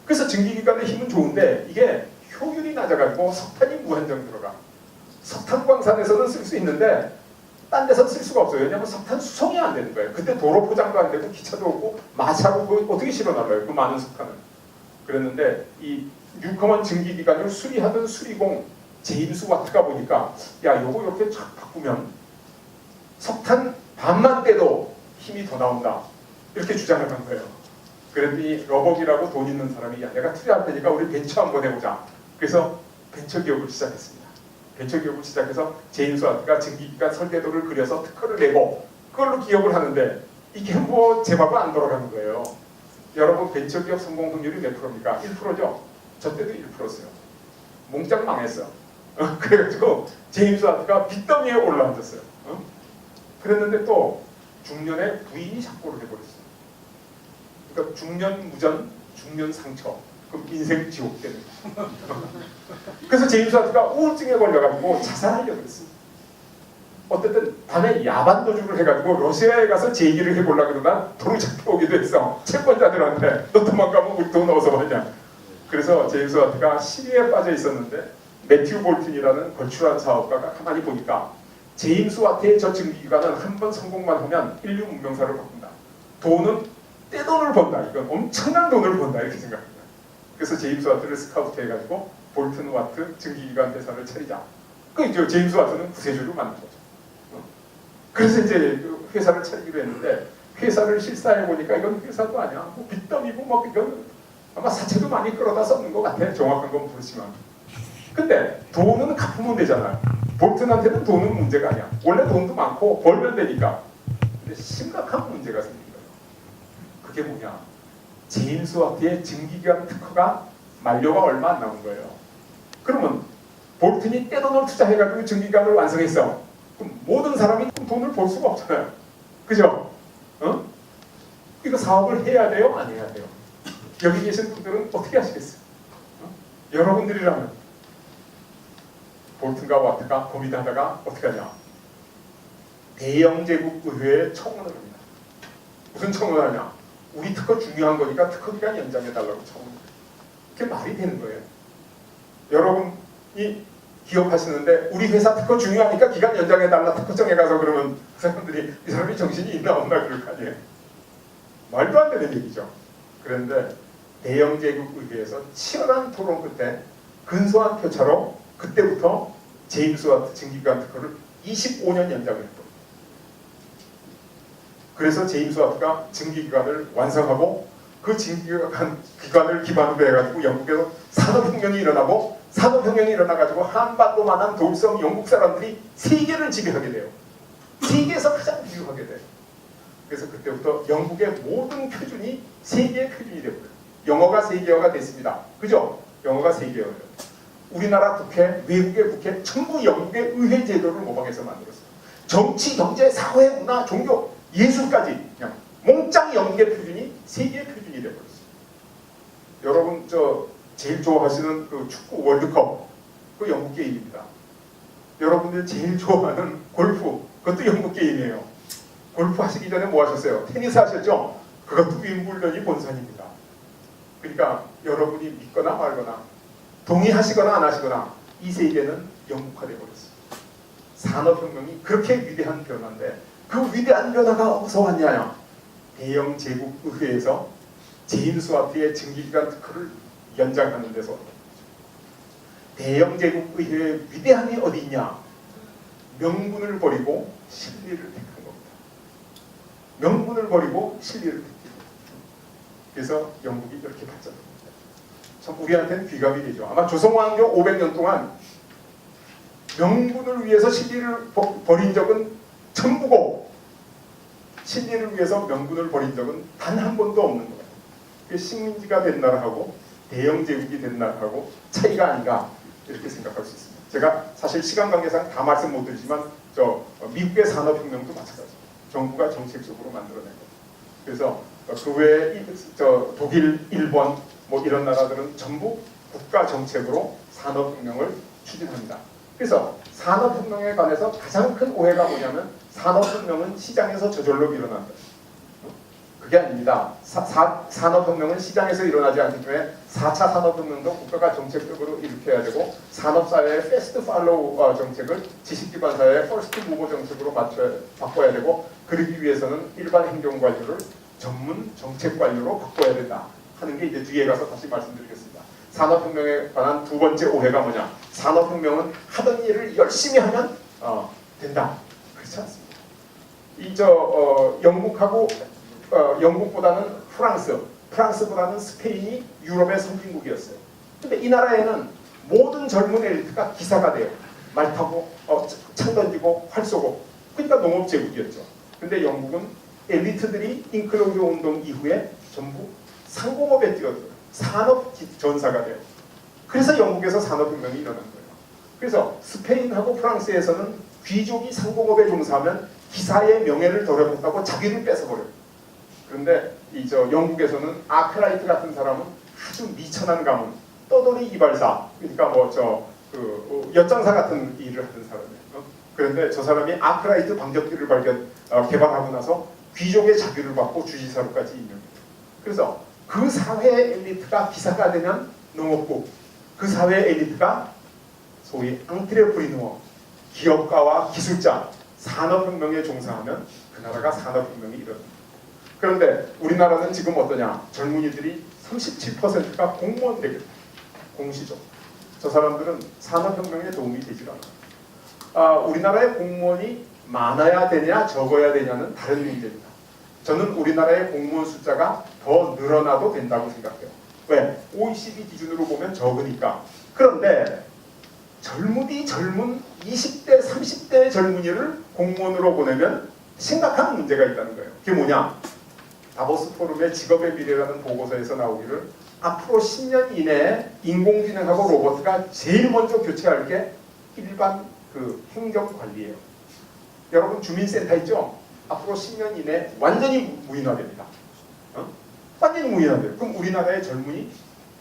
그래서 증기기관의 힘은 좋은데 이게 효율이 낮아가지고 석탄이 무한정 들어가. 석탄광산에서는 쓸 수 있는데 딴 데서는 쓸 수가 없어요. 왜냐하면 석탄 수송이 안 되는 거예요. 그때 도로 포장도 안 되고 기차도 없고 마차로 어떻게 실어나가요? 그 많은 석탄을. 그랬는데 이 뉴커먼 증기기관을 수리하던 수리공 제임스 와트가 보니까 야 요거 이렇게 쫙 바꾸면 석탄 반만 떼도 힘이 더 나온다. 이렇게 주장을 한 거예요. 그랬더니 러벅이라고 돈 있는 사람이 야 내가 투자할 테니까 우리 벤처 한번 해보자. 그래서 벤처 기업을 시작했습니다. 벤처 기업을 시작해서 제임스 와트가 증기기관 설계도를 그려서 특허를 내고 그걸로 기업을 하는데 이게 뭐 제밥은 안 돌아가는 거예요. 여러분 벤처 기업 성공 확률이 몇 프로입니까? 1%죠? 저 때도 1%였어요. 몽땅 망했어. 그래가지고 제임스 와트가 빚더미에 올라앉았어요. 그랬는데 또 중년에 부인이 작고를 해버렸어요. 그러니까 중년 무전, 중년 상처. 그럼 인생 지옥 되는. 그래서 제임스 와트가 우울증에 걸려가지고 자살하려고 했어요. 어쨌든 밤에 야반 도주를 해가지고 러시아에 가서 제기를 해보려고 그러다 돈을 잡혀오기도 했어. 채권자들한테 너 도망가면 우리 돈 어디서 받냐. 그래서 제임스 와트가 시리에 빠져 있었는데 매튜 볼튼이라는 걸출한 사업가가 가만히 보니까 제임스 와트의 저 증기기관은 한 번 성공만 하면 인류 문명사를 바꾼다. 돈은 떼돈을 번다. 이건 엄청난 돈을 번다. 이렇게 생각합니다. 그래서 제임스 와트를 스카우트 해가지고 볼튼 와트 증기기관 회사를 차리자. 그 제임스 와트는 구세주를 만든 거죠. 그래서 이제 그 회사를 차리기로 했는데 회사를 실사해 보니까 이건 회사도 아니야. 뭐 빚더미고 뭐 이건 아마 사채도 많이 끌어다 썼는 것 같아. 정확한 건 모르지만. 근데 돈은 갚으면 되잖아요. 볼튼한테는 돈은 문제가 아니야. 원래 돈도 많고 벌면 되니까. 근데 심각한 문제가 생긴 거예요. 그게 뭐냐? 제임스 와트의 증기기관 특허가 만료가 얼마 안 남은 거예요. 그러면 볼튼이 떼돈을 투자해가지고 증기기관을 완성했어. 그럼 모든 사람이 돈을 벌 수가 없잖아요. 그죠? 이거 사업을 해야 돼요? 안 해야 돼요? 여기 계신 분들은 어떻게 하시겠어요? 여러분들이라면 볼튼과 와트가 고민하다가 어떻게 하냐? 대영 제국 의회에 청원을 합니다. 무슨 청원을 하냐? 우리 특허 중요한 거니까 특허 기간 연장해달라고 청원을. 그게 말이 되는 거예요. 여러분이 기업하시는데 우리 회사 특허 중요하니까 기간 연장해달라 특허청에 가서 그러면 그 사람들이 이 사람이 정신이 있나 없나 그럴 거 아니에요. 말도 안 되는 얘기죠. 그런데 대영 제국 의회에서 치열한 토론 끝에 근소한 표차로 그때부터 제임스 와트 증기기관 특허를 25년 연장을 했고, 그래서 제임스 와트가 증기기관을 완성하고 그 증기기관을 기반으로 해가지고 영국에서 산업혁명이 일어나고, 산업혁명이 일어나가지고 한반도만한 돌성 영국 사람들이 세계를 지배하게 돼요. 세계에서 가장 유효하게 돼요. 그래서 그때부터 영국의 모든 표준이 세계의 표준이 되고요. 영어가 세계어가 됐습니다. 그죠? 영어가 세계어예요. 우리나라 국회, 외국의 국회 전부 영국의 의회 제도를 모방해서 만들었어요. 정치, 경제, 사회, 문화, 종교, 예술까지 그냥 몽땅 영국의 표준이 세계의 표준이 되어버렸어요. 여러분 제일 좋아하시는 그 축구 월드컵, 그 영국 게임입니다. 여러분들 제일 좋아하는 골프, 그것도 영국 게임이에요. 골프 하시기 전에 뭐 하셨어요? 테니스 하셨죠? 그것도 윈블던이 본산입니다. 그러니까 여러분이 믿거나 말거나 동의하시거나 안 하시거나 이 세계는 영국화되어 버렸어요. 산업혁명이 그렇게 위대한 변화인데 그 위대한 변화가 어디서 왔냐? 대영 제국 의회에서 제임스 와트의 증기기관 특허를 연장하는 데서 왔다. 대영 제국 의회의 위대함이 어디 있냐? 명분을 버리고 실리를 택한 겁니다. 명분을 버리고 실리를 택한 겁니다. 그래서 영국이 이렇게 발전합니다. 참 우리한테는 귀감이 되죠. 아마 조선왕조 500년 동안 명분을 위해서 실리를 버린 적은 천부고, 실리를 위해서 명분을 버린 적은 단 한 번도 없는 거예요. 그게 식민지가 된 나라하고 대영 제국이 된 나라하고 차이가 아닌가 이렇게 생각할 수 있습니다. 제가 사실 시간 관계상 다 말씀 못 드리지만 미국의 산업혁명도 마찬가지입니다. 정부가 정책적으로 만들어낸 거예요. 그래서 그 외에 독일, 일본 뭐 이런 나라들은 전부 국가 정책으로 산업혁명을 추진합니다. 그래서 산업혁명에 관해서 가장 큰 오해가 뭐냐면 산업혁명은 시장에서 저절로 일어난다. 그게 아닙니다. 산업혁명은 시장에서 일어나지 않기 때문에 4차 산업혁명도 국가가 정책적으로 일으켜야 되고, 산업사회의 패스트 팔로우 정책을 지식기반사회의 퍼스트 무버 정책으로 바꿔야 되고, 그러기 위해서는 일반 행정관료를 전문 정책관료로 바꿔야 된다 하는 게 이제 뒤에 가서 다시 말씀드리겠습니다. 산업혁명에 관한 두 번째 오해가 뭐냐? 산업혁명은 하던 일을 열심히 하면 된다. 그렇지 않습니다. 영국하고 영국보다는 프랑스보다는 스페인이 유럽의 선진국이었어요. 근데 이 나라에는 모든 젊은 엘리트가 기사가 돼요. 말 타고 창 던지고 활 쏘고. 그러니까 농업제국이었죠. 근데 영국은 엘리트들이 잉클로즈 운동 이후에 전부 상공업에 뛰어들어요. 산업 전사가 돼요. 그래서 영국에서 산업혁명이 일어난 거예요. 그래서 스페인하고 프랑스에서는 귀족이 상공업에 종사하면 기사의 명예를 더럽혔다고 자기를 뺏어버려요. 그런데 영국에서는 아크라이트 같은 사람은 아주 미천한 가문, 떠돌이 이발사, 그러니까 엿장사 같은 일을 하던 사람이에요. 그런데 저 사람이 아크라이트 방적기를 개발하고 나서 귀족의 자규를 받고 주지사로까지 임명돼요. 그래서 그 사회의 엘리트가 기사가 되면 농업국, 그 사회의 엘리트가 소위 앙트레프리누어, 기업가와 기술자, 산업혁명에 종사하면 그 나라가 산업혁명이 일어납니다. 그런데 우리나라는 지금 어떠냐? 젊은이들이 37%가 공무원 되겠다. 공시죠. 저 사람들은 산업혁명에 도움이 되질 않아요. 우리나라의 공무원이 많아야 되냐 적어야 되냐는 다른 문제입니다. 저는 우리나라의 공무원 숫자가 더 늘어나도 된다고 생각해요. 왜? OECD 기준으로 보면 적으니까. 그런데 젊은 20대, 30대 젊은이를 공무원으로 보내면 심각한 문제가 있다는 거예요. 그게 뭐냐? 다보스 포럼의 직업의 미래라는 보고서에서 나오기를 앞으로 10년 이내에 인공지능하고 로봇가 제일 먼저 교체할 게 일반 그 행정관리예요. 여러분 주민센터 있죠? 앞으로 10년 이내에 완전히 무인화됩니다. 완전히 무인화돼요. 그럼 우리나라의 젊은이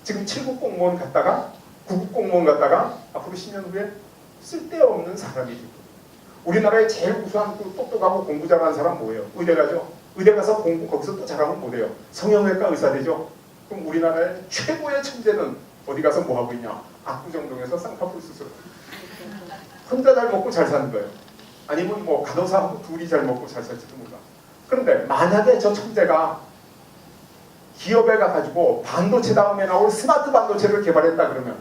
지금 7급 공무원 갔다가 9급 공무원 갔다가 앞으로 10년 후에 쓸데없는 사람이 되고, 우리나라의 제일 우수한 그 똑똑하고 공부 잘하는 사람 뭐예요? 의대 가죠. 의대 가서 공부 거기서 또 잘하면 뭐래요? 성형외과 의사 되죠. 그럼 우리나라의 최고의 천재는 어디 가서 뭐 하고 있냐? 압구정동에서 쌍꺼풀 수술. 혼자 잘 먹고 잘 사는 거예요. 아니면 뭐 간호사하고 둘이 잘 먹고 잘 살지도 몰라. 그런데 만약에 저 천재가 기업에 가가지고 반도체 다음에 나올 스마트 반도체를 개발했다 그러면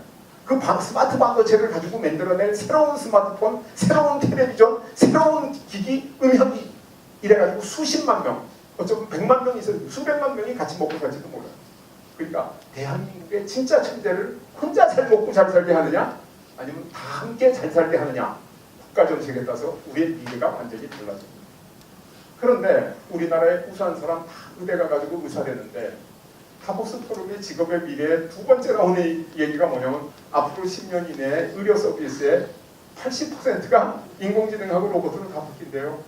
그 스마트 반도체를 가지고 만들어낼 새로운 스마트폰, 새로운 텔레비전, 새로운 기기, 음향기 이래가지고 수십만 명, 어쩌면 100만 명이 있어요. 수백만 명이 같이 먹고 살지도 몰라요. 그러니까 대한민국의 진짜 천재를 혼자 잘 먹고 잘 살게 하느냐, 아니면 다 함께 잘 살게 하느냐, 국가정책에 따라서 우리의 미래가 완전히 달라집니다. 그런데 우리나라의 우수한 사람 다 의대 가가지고 의사 되는데, 다보스 포럼의 직업의 미래에 두 번째 나오는 얘기가 뭐냐면 앞으로 10년 이내에 의료 서비스의 80%가 인공지능하고 로봇으로 다 바뀐대요.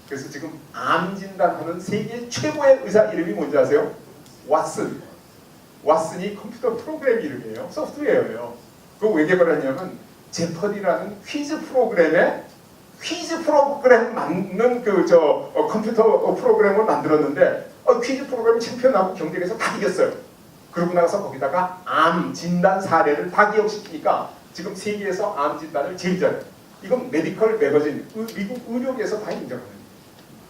그래서 지금 암 진단하는 세계 최고의 의사 이름이 뭔지 아세요? 왓슨. 왓슨이 컴퓨터 프로그램 이름이에요. 소프트웨어예요. 그거 왜 개발했냐면 제퍼디라는 퀴즈 프로그램 맞는 컴퓨터 프로그램을 만들었는데 퀴즈 프로그램 챔피언하고 경쟁에서 다 이겼어요. 그러고 나서 거기다가 암 진단 사례를 다 기억시키니까 지금 세계에서 암 진단을 제일 잘해요. 이건 메디컬 매거진, 미국 의료계에서 다 인정하는 거예요.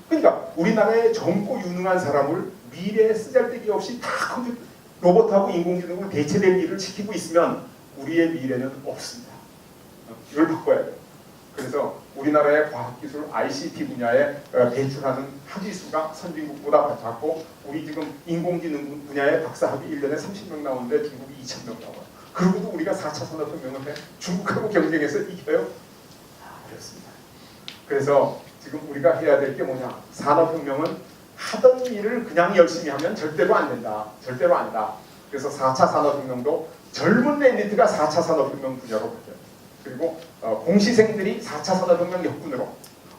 그러니까 우리나라의 젊고 유능한 사람을 미래에 쓰잘데기 없이 다 컴퓨터, 로봇하고 인공지능으로 대체될 일을 시키고 있으면 우리의 미래는 없습니다. 이걸 바꿔야 돼요. 그래서 우리나라의 과학기술 ICT 분야에 배출하는 학위수가 선진국보다 작고, 우리 지금 인공지능 분야의 박사학위 1년에 30명 나오는데 중국이 2,000명 나와요. 그리고도 우리가 4차 산업혁명을 해 중국하고 경쟁해서 이겨요? 어렵습니다. 그래서 지금 우리가 해야 될 게 뭐냐? 산업혁명은 하던 일을 그냥 열심히 하면 절대로 안 된다. 절대로 안다. 그래서 4차 산업혁명도 젊은 엘리트가 4차 산업혁명 분야로 바뀌어요. 그리고 공시생들이 4차 산업혁명 역군으로,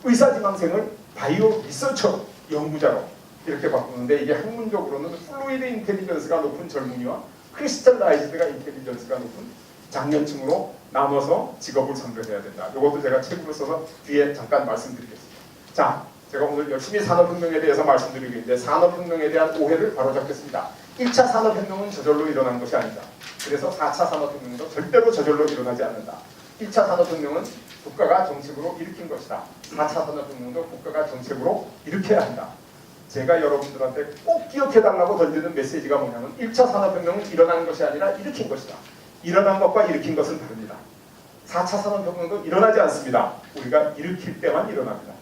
의사지망생을 바이오 리서처 연구자로 이렇게 바꾸는데, 이게 학문적으로는 플루이드 인텔리전스가 높은 젊은이와 크리스탈라이즈드가 인텔리전스가 높은 장년층으로 나눠서 직업을 선별해야 된다. 이것도 제가 책으로 써서 뒤에 잠깐 말씀드리겠습니다. 자, 제가 오늘 열심히 산업혁명에 대해서 말씀드리고 있는데, 산업혁명에 대한 오해를 바로잡겠습니다. 1차 산업혁명은 저절로 일어난 것이 아니다. 그래서 4차 산업혁명도 절대로 저절로 일어나지 않는다. 1차 산업혁명은 국가가 정책으로 일으킨 것이다. 4차 산업혁명도 국가가 정책으로 일으켜야 한다. 제가 여러분들한테 꼭 기억해달라고 던지는 메시지가 뭐냐면 1차 산업혁명은 일어난 것이 아니라 일으킨 것이다. 일어난 것과 일으킨 것은 다릅니다. 4차 산업혁명도 일어나지 않습니다. 우리가 일으킬 때만 일어납니다.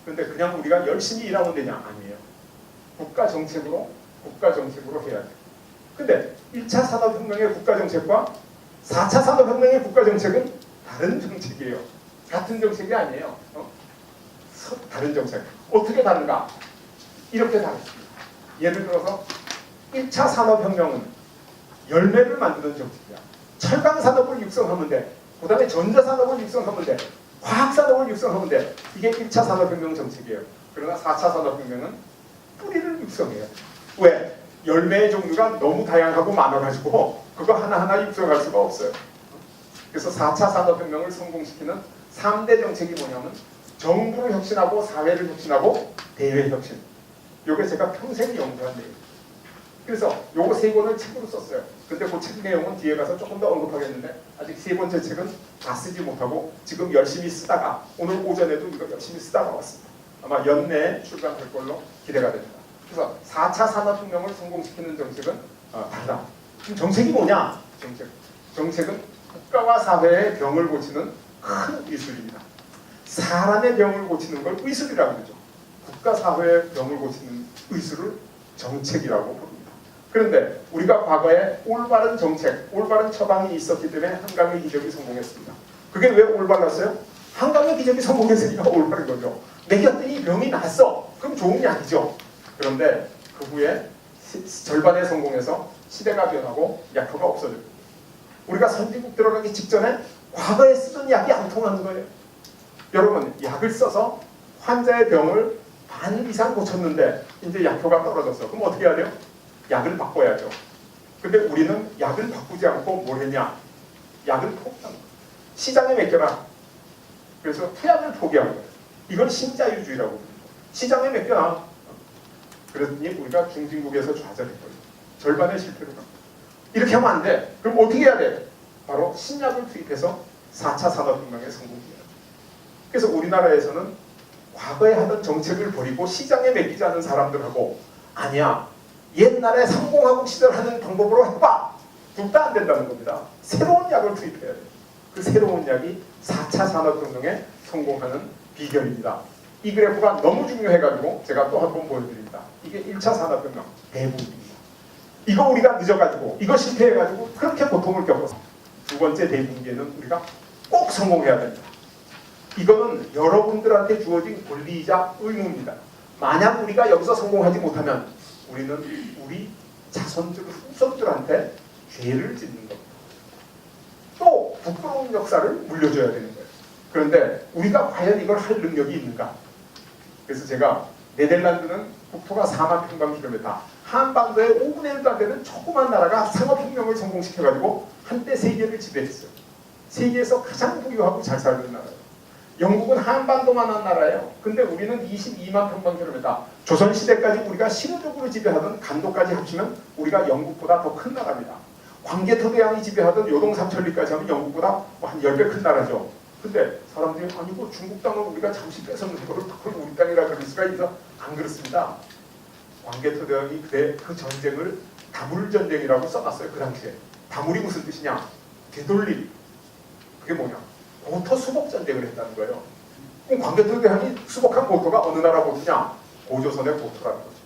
그런데 그냥 우리가 열심히 일하면 되냐? 아니에요. 국가 정책으로 해야 돼요. 근데 1차 산업혁명의 국가정책과 4차 산업혁명의 국가정책은 다른 정책이에요. 같은 정책이 아니에요. 다른 정책. 어떻게 다른가? 이렇게 다릅니다. 예를 들어서 1차 산업혁명은 열매를 만드는 정책이야. 철강산업을 육성하면 돼. 그 다음에 전자산업을 육성하면 돼. 과학산업을 육성하면 돼. 이게 1차 산업혁명 정책이에요. 그러나 4차 산업혁명은 뿌리를 육성해요. 왜? 열매의 종류가 너무 다양하고 많아가지고 그거 하나하나 육성할 수가 없어요. 그래서 4차 산업혁명을 성공시키는 3대 정책이 뭐냐면 정부를 혁신하고 사회를 혁신하고 대외 혁신. 요게 제가 평생 연구한 내용. 그래서 요거 3권을 책으로 썼어요. 근데 그 책 내용은 뒤에 가서 조금 더 언급하겠는데, 아직 3번째 책은 다 쓰지 못하고 지금 열심히 쓰다가 오늘 오전에도 이거 열심히 쓰다가 왔습니다. 아마 연내에 출간될 걸로 기대가 됩니다. 그래서 4차 산업혁명을 성공시키는 정책은 다르다. 그럼 정책이 뭐냐? 정책은 국가와 사회의 병을 고치는 큰 의술입니다. 사람의 병을 고치는 걸 의술이라고 그러죠. 국가 사회의 병을 고치는 의술을 정책이라고 부릅니다. 그런데 우리가 과거에 올바른 정책, 올바른 처방이 있었기 때문에 한강의 기적이 성공했습니다. 그게 왜 올바랐어요? 한강의 기적이 성공했으니까 올바른 거죠. 먹였더니 병이 났어. 그럼 좋은 약이죠. 그런데 그 후에 절반에 성공해서 시대가 변하고 약효가 없어져요. 우리가 선진국 들어가기 직전에 과거에 쓰던 약이 안 통하는 거예요. 여러분, 약을 써서 환자의 병을 반 이상 고쳤는데 이제 약효가 떨어졌어. 그럼 어떻게 해야 돼요? 약을 바꿔야죠. 근데 우리는 약을 바꾸지 않고 뭘 했냐? 약을 포기한 거예요. 시장에 맡겨라. 그래서 투약을 포기한 거예요. 이걸 신자유주의라고 합니다. 시장에 맡겨놔. 그랬더니 우리가 중진국에서 좌절했거든요. 절반의 실패로 갑니다. 이렇게 하면 안 돼. 그럼 어떻게 해야 돼? 바로 신약을 투입해서 4차 산업혁명에 성공해야 돼. 그래서 우리나라에서는 과거에 하던 정책을 버리고 시장에 맡기지 않은 사람들하고 아니야. 옛날에 성공하고 시절하는 방법으로 해봐. 둘 다 안 된다는 겁니다. 새로운 약을 투입해야 돼. 그 새로운 약이 4차 산업혁명에 성공하는 비결입니다. 이 그래프가 너무 중요해가지고 제가 또 한 번 보여드립니다. 이게 1차 산업혁명 대붕입니다. 이거 우리가 늦어가지고 이거 실패해가지고 그렇게 고통을 겪어서 두 번째 대붕기에는 우리가 꼭 성공해야 됩니다. 이거는 여러분들한테 주어진 권리이자 의무입니다. 만약 우리가 여기서 성공하지 못하면 우리는 우리 자손들, 후손들한테 죄를 짓는 겁니다. 또 부끄러운 역사를 물려줘야 되는 거예요. 그런데 우리가 과연 이걸 할 능력이 있는가? 그래서 제가 네덜란드는 국토가 4만 평방킬로미터, 한반도의 5분의 1도 안 되는 조그만 나라가 산업혁명을 성공시켜가지고 한때 세계를 지배했어요. 세계에서 가장 부유하고 잘 살던 나라예요. 영국은 한반도만한 나라예요. 근데 우리는 22만 평방킬로미터, 조선시대까지 우리가 실효적으로 지배하던 간도까지 합치면 우리가 영국보다 더 큰 나라입니다. 광개토대왕이 지배하던 요동삼천리까지 하면 영국보다 한 10배 큰 나라죠. 근데 사람들이 아니 뭐 중국 땅을 우리가 잠시 뺏었는데 그걸 우리 땅이라 그럴 수가 있어? 안 그렇습니다. 광개토대왕이 그때 그 전쟁을 다물전쟁이라고 써놨어요. 그 당시에. 다물이 무슨 뜻이냐? 되돌림. 그게 뭐냐? 고토 수복 전쟁을 했다는 거예요. 그럼 광개토대왕이 수복한 고토가 어느 나라 고토냐? 고조선의 고토라는 거죠.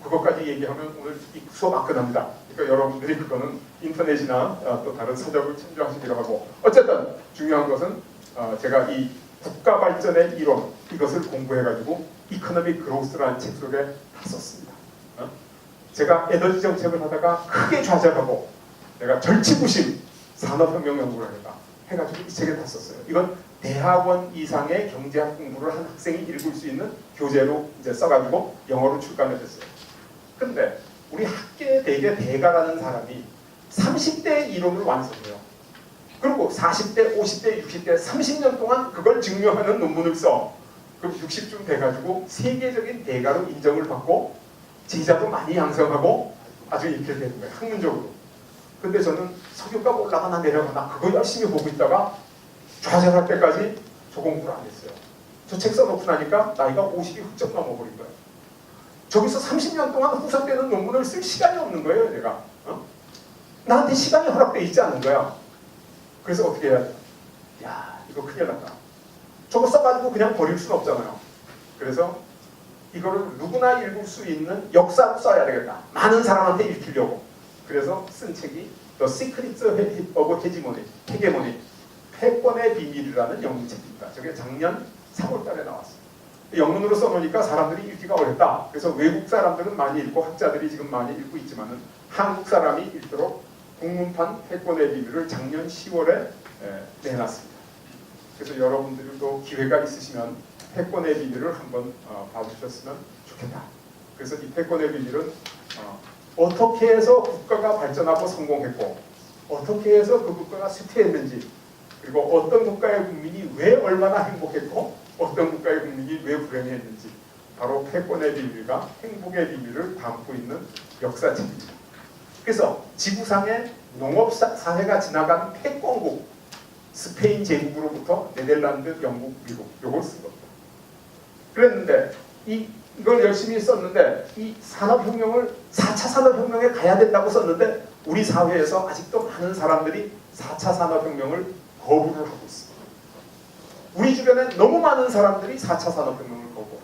그것까지 얘기하면 오늘 이 수업 안 끝납니다. 그러니까 여러분들이 그거는 인터넷이나 또 다른 서적을 참조하시기로 하고, 어쨌든 중요한 것은 제가 이 국가 발전의 이론 이것을 공부해가지고 이코노믹 그로스라는 책 속에 다 썼습니다. 제가 에너지 정책을 하다가 크게 좌절하고 내가 절치부심 산업혁명 연구를 하다가 해가지고 이 책에 다 썼어요. 이건 대학원 이상의 경제학 공부를 한 학생이 읽을 수 있는 교재로 이제 써가지고 영어로 출간을 했어요. 근데 우리 학계의 대가라는 사람이 30대의 이론을 완성해요. 그리고 40대, 50대, 60대, 30년 동안 그걸 증명하는 논문을 써. 그럼 60쯤 돼가지고 세계적인 대가로 인정을 받고 제자도 많이 양성하고 아주 이렇게 되는 거예요. 학문적으로. 근데 저는 석유값 올라가나 내려가나 그거 열심히 보고 있다가 좌절할 때까지 저 공부를 안 했어요. 저 책 써놓고 나니까 나이가 50이 훌쩍 넘어버린 거예요. 저기서 30년 동안 후속되는 논문을 쓸 시간이 없는 거예요, 내가. 나한테 시간이 허락돼 있지 않는 거야. 그래서 어떻게 해야 돼? 야, 이거 큰일 났다. 저거 써가지고 그냥 버릴 수는 없잖아요. 그래서 이거를 누구나 읽을 수 있는 역사로 써야 되겠다. 많은 사람한테 읽히려고. 그래서 쓴 책이 The Secrets of Hegemony, 패권의 비밀이라는 영문책입니다. 저게 작년 3월달에 나왔어요. 영문으로 써놓으니까 사람들이 읽기가 어렵다. 그래서 외국 사람들은 많이 읽고 학자들이 지금 많이 읽고 있지만은 한국 사람이 읽도록 국문판 패권의 비밀을 작년 10월에 내놨습니다. 그래서 여러분들도 기회가 있으시면 패권의 비밀을 한번 봐주셨으면 좋겠다. 그래서 이 패권의 비밀은 어떻게 해서 국가가 발전하고 성공했고 어떻게 해서 그 국가가 쇠퇴했는지, 그리고 어떤 국가의 국민이 왜 얼마나 행복했고 어떤 국가의 국민이 왜 불행했는지, 바로 패권의 비밀과 행복의 비밀을 담고 있는 역사책입니다. 그래서 지구상의 농업사회가 지나간 패권국, 스페인 제국으로부터 네덜란드, 영국, 미국, 요걸 쓴 겁니다. 그랬는데 이걸 열심히 썼는데 이 산업혁명을 4차 산업혁명에 가야 된다고 썼는데 우리 사회에서 아직도 많은 사람들이 4차 산업혁명을 거부를 하고 있습니다. 우리 주변에 너무 많은 사람들이 4차 산업혁명을 거부하고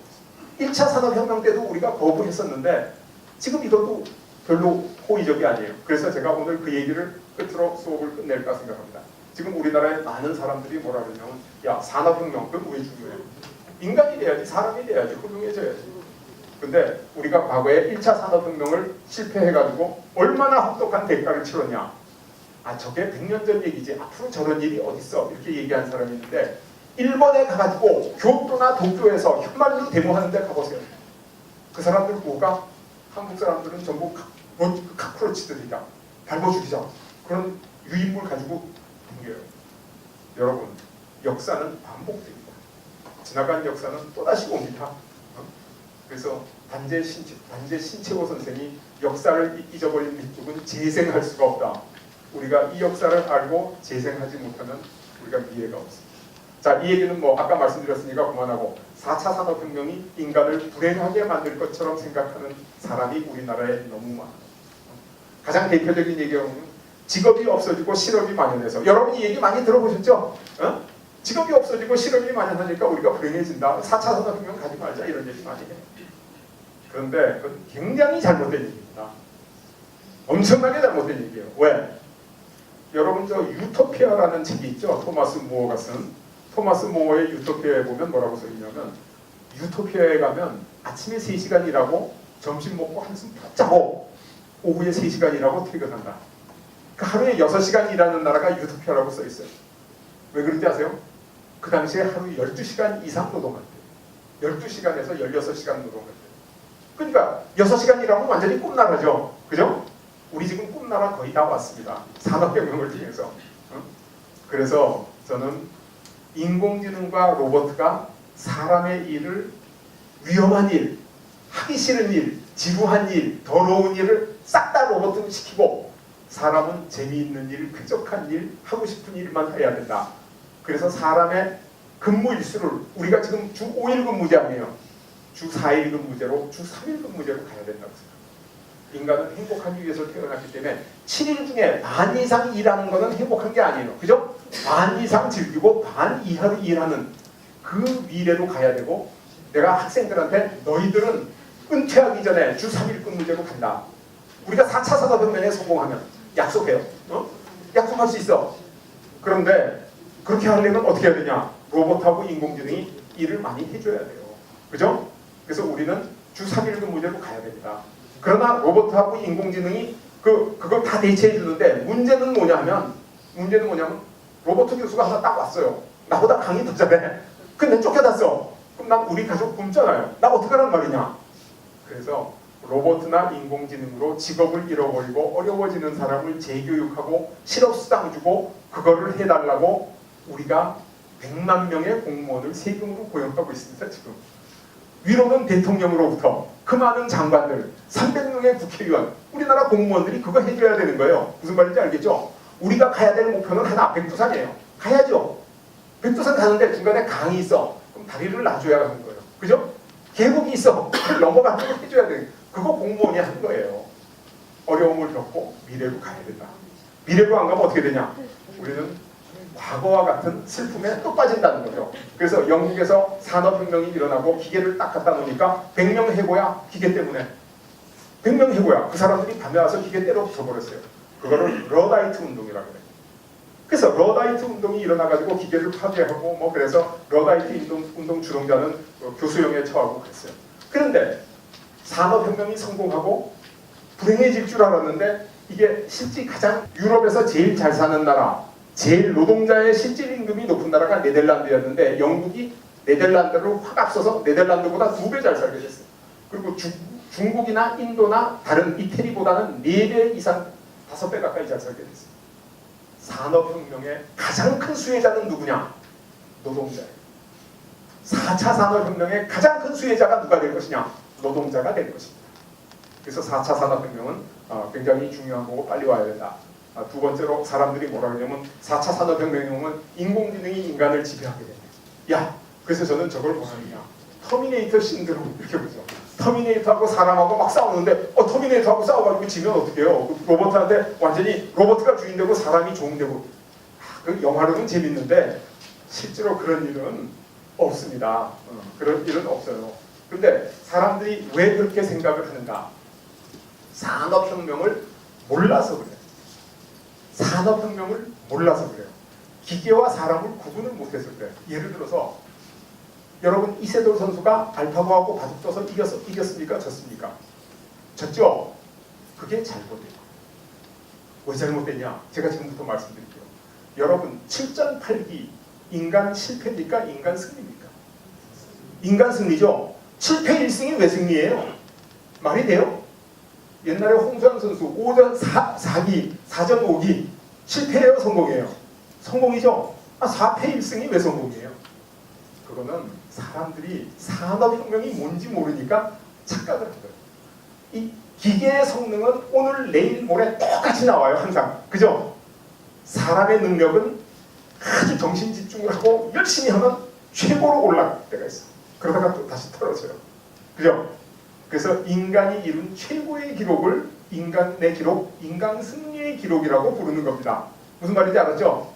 있습니다. 1차 산업혁명 때도 우리가 거부했었는데 지금 이것도 별로 호의적이 아니에요. 그래서 제가 오늘 그 얘기를 끝으로 수업을 끝낼까 생각합니다. 지금 우리나라에 많은 사람들이 뭐라 그러냐면 야, 산업혁명 그건 왜 중요해? 인간이 돼야지, 사람이 돼야지, 훌륭해져야지. 근데 우리가 과거에 1차 산업혁명을 실패해가지고 얼마나 혹독한 대가를 치렀냐. 아, 저게 100년 전 얘기지. 앞으로 저런 일이 어딨어. 이렇게 얘기한 사람이 있는데 일본에 가가지고 교토나 도쿄에서 푯말로 데모하는 데 가보세요. 그 사람들 뭐가? 한국 사람들은 전부 카쿠로치들이다. 밟아 죽이자. 그런 유인물 가지고 댕겨요. 여러분, 역사는 반복됩니다. 지나간 역사는 또다시 옵니다. 그래서 단재 신채호 선생이 역사를 잊어버린 민족은 재생할 수가 없다. 우리가 이 역사를 알고 재생하지 못하면 우리가 미래가 없습니다. 자, 이 얘기는 뭐 아까 말씀드렸으니까 그만하고 4차 산업혁명이 인간을 불행하게 만들 것처럼 생각하는 사람이 우리나라에 너무 많아요. 가장 대표적인 얘기는 직업이 없어지고 실업이 만연해서, 여러분이 이 얘기 많이 들어보셨죠? 직업이 없어지고 실업이 만연하니까 우리가 불행해진다. 4차 산업혁명 가지 말자 이런 얘기 많이 해요. 그런데 그건 굉장히 잘못된 얘기입니다. 엄청나게 잘못된 얘기예요. 왜? 여러분 저 유토피아라는 책이 있죠. 토마스 무어가 쓴. 토마스 무어의 유토피아에 보면 뭐라고 써있냐면 유토피아에 가면 아침에 3시간 일하고 점심 먹고 한숨 푹 자고 오후에 3시간 일하고 퇴근한다. 그 하루에 6시간 일하는 나라가 유토피아라고 써있어요. 왜 그런지 아세요? 그 당시에 하루 12시간 이상 노동한대요. 12시간에서 16시간 노동한대요. 그러니까 6시간 일하면 완전히 꿈나라죠. 그죠? 우리 지금 꿈나라 거의 다 왔습니다. 산업혁명을 통해서. 그래서 저는 인공지능과 로봇가 사람의 일을, 위험한 일, 하기 싫은 일, 지루한 일, 더러운 일을 싹 다 로봇으로 시키고 사람은 재미있는 일, 쾌적한 일, 하고 싶은 일만 해야 된다. 그래서 사람의 근무 일수를 우리가 지금 주 5일 근무제 아니에요. 주 4일 근무제로, 주 3일 근무제로 가야 된다고 생각합니다. 인간은 행복하기 위해서 태어났기 때문에 7일 중에 반 이상 일하는 것은 행복한 게 아니에요. 그죠? 반 이상 즐기고 반 이하로 일하는 그 미래로 가야 되고, 내가 학생들한테 너희들은 은퇴하기 전에 주 3일 근무제로 간다. 우리가 4차 산업혁명에 성공하면 약속해요. 약속할 수 있어. 그런데 그렇게 하려면 어떻게 해야 되냐? 로봇하고 인공지능이 일을 많이 해줘야 돼요. 그죠? 그래서 우리는 주 3일 근무제로 가야 됩니다. 그러나 로봇하고 인공지능이 그걸 다 대체해 주는데 문제는 뭐냐면 로봇 교수가 하나 딱 왔어요. 나보다 강의 더 잘해. 근데 쫓겨났어. 그럼 난 우리 가족 굶잖아요. 나 어떡하란 말이냐. 그래서 로봇이나 인공지능으로 직업을 잃어버리고 어려워지는 사람을 재교육하고 실업수당 주고 그거를 해달라고 우리가 100만 명의 공무원을 세금으로 고용하고 있습니다. 지금. 위로는 대통령으로부터 그 많은 장관들, 300명의 국회의원, 우리나라 공무원들이 그거 해줘야 되는 거예요. 무슨 말인지 알겠죠? 우리가 가야 될 목표는 하나, 백두산이에요. 가야죠. 백두산 가는데 중간에 강이 있어. 그럼 다리를 놔줘야 하는 거예요. 그죠? 계곡이 있어. 넘어가는 걸 해줘야 돼. 그거 공무원이 하는 거예요. 어려움을 겪고 미래로 가야 된다. 미래로 안 가면 어떻게 되냐? 우리는 과거와 같은 슬픔에 또 빠진다는 거죠. 그래서 영국에서 산업혁명이 일어나고 기계를 딱 갖다 놓으니까 100명 해고야. 기계 때문에. 100명 해고야. 그 사람들이 밤에 와서 기계 때려 붙여버렸어요. 그거를 러다이트 운동이라고 해요. 그래서 러다이트 운동이 일어나가지고 기계를 파괴하고 뭐 그래서 러다이트 운동 주동자는 교수형에 처하고 그랬어요. 그런데 산업혁명이 성공하고 불행해질 줄 알았는데 이게 실제 가장 유럽에서 제일 잘 사는 나라, 제일 노동자의 실질 임금이 높은 나라가 네덜란드였는데 영국이 네덜란드를 확 앞서서 네덜란드보다 2배 잘 살게 됐어요. 그리고 중국이나 인도나 다른 이태리보다는 4배 이상 5배 가까이 잘 살게 됐어요. 산업혁명의 가장 큰 수혜자는 누구냐? 노동자예요. 4차 산업혁명의 가장 큰 수혜자가 누가 될 것이냐? 노동자가 될 것입니다. 그래서 4차 산업혁명은 굉장히 중요한 거고 빨리 와야 된다. 두 번째로 사람들이 뭐라 그러냐면 4차 산업혁명은 인공지능이 인간을 지배하게 된다. 야, 그래서 저는 저걸 뭐하느냐? 터미네이터 신드롬 이렇게 보죠. 터미네이터하고 사람하고 막 싸우는데 터미네이터하고 싸워가지고 지면 어떡해요? 로봇한테 완전히 로봇가 주인되고 사람이 종되고 그 영화로는 재밌는데 실제로 그런 일은 없습니다. 그런 일은 없어요. 근데 사람들이 왜 그렇게 생각을 하는가? 산업혁명을 몰라서 그래요. 산업혁명을 몰라서 그래요. 기계와 사람을 구분을 못해서 그래요. 예를 들어서 여러분 이세돌 선수가 알파고하고 바둑 둬서 이겼습니까? 졌습니까? 졌죠? 그게 잘못돼요. 왜 잘못됐냐? 제가 지금부터 말씀드릴게요. 여러분 7전 8기 인간 실패입니까? 인간 승리입니까? 인간 승리죠? 7패 1승이 왜 승리예요? 말이 돼요? 옛날에 홍수환 선수 5전 4기 4전 5기 실패예요? 성공이에요? 성공이죠? 4패 1승이 왜 성공이에요? 그거는 사람들이 산업혁명이 뭔지 모르니까 착각을 한 거예요. 이 기계의 성능은 오늘 내일 모레 똑같이 나와요. 항상. 그죠? 사람의 능력은 아주 정신 집중을 하고 열심히 하면 최고로 올라갈 때가 있어요. 그러다가 또 다시 떨어져요. 그죠? 그래서 인간이 이룬 최고의 기록을 인간의 기록, 인간 승리의 기록이라고 부르는 겁니다. 무슨 말인지 알았죠?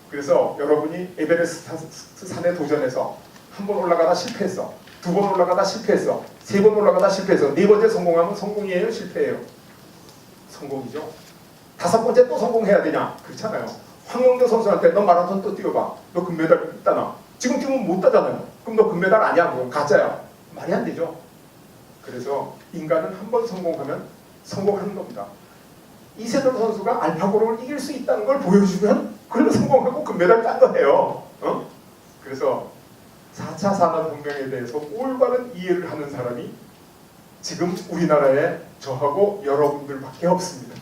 그래서 여러분이 에베레스트 산에 도전해서 한 번 올라가다 실패했어. 2번 올라가다 실패했어. 3번 올라가다 실패했어. 4번째 성공하면 성공이에요? 실패예요? 성공이죠. 5번째 또 성공해야 되냐? 그렇잖아요. 황영조 선수한테 너 마라톤 또 뛰어봐. 너 금메달 따나. 지금 뛰면 못 따잖아요. 그럼 너 금메달 아니야? 그럼 가짜야. 말이 안 되죠. 그래서 인간은 한 번 성공하면 성공하는 겁니다. 이세돌 선수가 알파고를 이길 수 있다는 걸 보여주면 그걸로 성공하고 금메달 딴 거예요. 그래서 4차 산업혁명에 대해서 올바른 이해를 하는 사람이 지금 우리나라에 저하고 여러분들밖에 없습니다.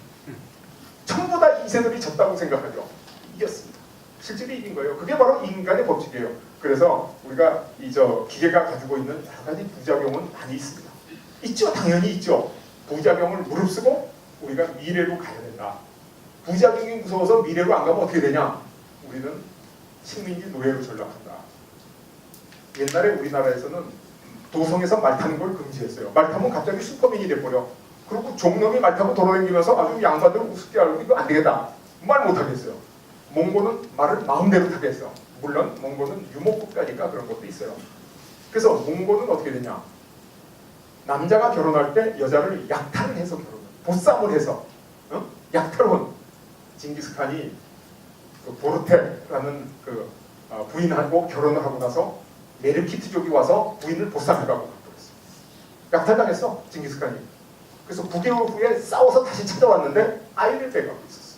전부 다 이세돌이 졌다고 생각하죠. 이겼습니다. 실제로 이긴 거예요. 그게 바로 인간의 법칙이에요. 그래서 우리가 기계가 가지고 있는 여러 가지 부작용은 많이 있습니다. 있죠? 당연히 있죠. 부작용을 무릅쓰고 우리가 미래로 가야 된다. 부작용이 무서워서 미래로 안 가면 어떻게 되냐? 우리는 식민지 노예로 전락한다. 옛날에 우리나라에서는 도성에서 말 타는 걸 금지했어요. 말 타면 갑자기 슈퍼맨이 돼버려. 그리고 종놈이 말 타고 돌아다니면서 아주 양반들 우습게 알고 이거 안 되겠다. 말 못하겠어요. 몽고는 말을 마음대로 타겠어. 물론 몽고는 유목국가니까 그런 것도 있어요. 그래서 몽고는 어떻게 되냐? 남자가 결혼할 때 여자를 약탈을 해서 결혼을, 보쌈을 해서 약탈혼. 징기스칸이 그 보르테라는 그 부인하고 결혼을 하고 나서 메르키트족이 와서 부인을 보쌈해가고 가버렸어. 약탈당했어 징기스칸이. 그래서 9개월 후에 싸워서 다시 찾아왔는데 아이를 빼가고 있었어.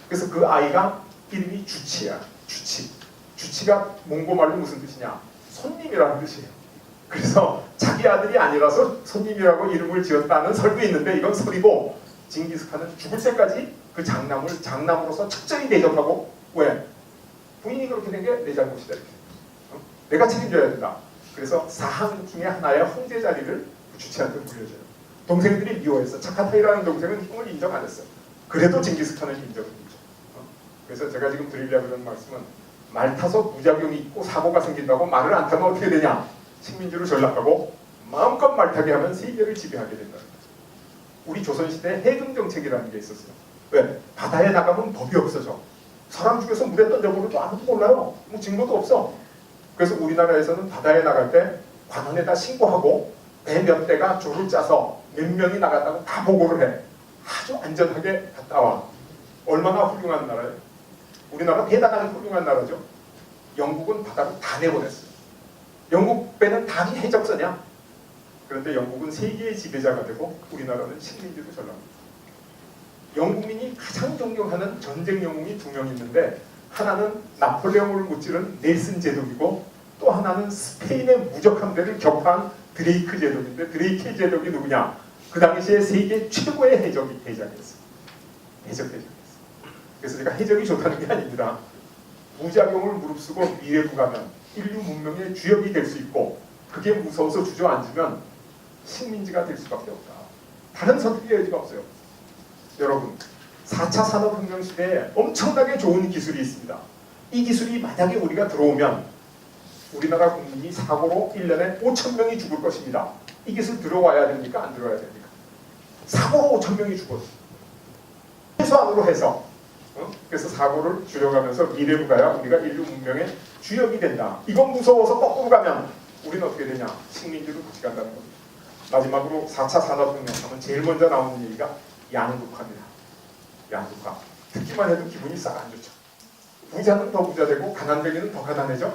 그래서 그 아이가 이름이 주치야. 주치. 주치가 몽고 말로 무슨 뜻이냐? 손님이라는 뜻이에요. 그래서 자기 아들이 아니라서 손님이라고 이름을 지었다는 설도 있는데 이건 설이고, 징기스칸은 죽을 때까지 그 장남으로서 철저히 대접하고, 왜? 부인이 그렇게 된 게 내 잘못이다. 내가 책임져야 된다. 그래서 사항 중에 하나의 황제 자리를 주치한테 물려줘요. 동생들이 미워했어. 차카타이라는 동생은 힘을 인정 안 했어. 그래도 징기스칸은 인정을 했죠. 그래서 제가 지금 드리려고 하는 말씀은, 말 타서 부작용이 있고 사고가 생긴다고 말을 안 타면 어떻게 되냐? 식민지로 전락하고 마음껏 말 타게 하면 세계를 지배하게 된다. 우리 조선시대에 해금정책이라는 게 있었어요. 왜? 바다에 나가면 법이 없어져. 사람 죽여서 물에 던져버려도 아무도 몰라요. 뭐 증거도 없어. 그래서 우리나라에서는 바다에 나갈 때 관원에다 신고하고 배 몇 대가 조를 짜서 몇 명이 나갔다고 다 보고를 해. 아주 안전하게 갔다 와. 얼마나 훌륭한 나라예요. 우리나라 대단하게 훌륭한 나라죠. 영국은 바다로 다 내보냈어요. 영국 배는 다 해적선이야. 그런데 영국은 세계의 지배자가 되고 우리나라는 식민지로 전락합니다. 영국민이 가장 존경하는 전쟁 영웅이 2명 있는데, 하나는 나폴레옹을 무찌른 넬슨 제독이고 또 하나는 스페인의 무적 함대를 격파한 드레이크 제독인데, 드레이크 제독이 누구냐? 그 당시에 세계 최고의 해적이었어요. 해적이었어요. 그래서 제가 해적이 좋다는 게 아닙니다. 부작용을 무릅쓰고 미래로 가면 인류 문명의 주역이 될 수 있고, 그게 무서워서 주저앉으면 식민지가 될 수밖에 없다. 다른 선택의 여지가 없어요. 여러분, 4차 산업혁명 시대에 엄청나게 좋은 기술이 있습니다. 이 기술이 만약에 우리가 들어오면 우리나라 국민이 사고로 1년에 5,000명이 죽을 것입니다. 이 기술 들어와야 됩니까? 안 들어와야 됩니까? 사고로 5,000명이 죽었어요. 최소한으로 해서. 그래서 사고를 줄여가면서 미래로 가야 우리가 인류 문명의 주역이 된다. 이건 무서워서 거꾸로 가면 우리는 어떻게 되냐? 식민지로 같이 간다는 겁니다. 마지막으로 4차 산업혁명 하면 제일 먼저 나오는 얘기가 양극화입니다. 양극화. 듣기만 해도 기분이 싹 안 좋죠. 부자는 더 부자 되고 가난뱅이는 더 가난해져.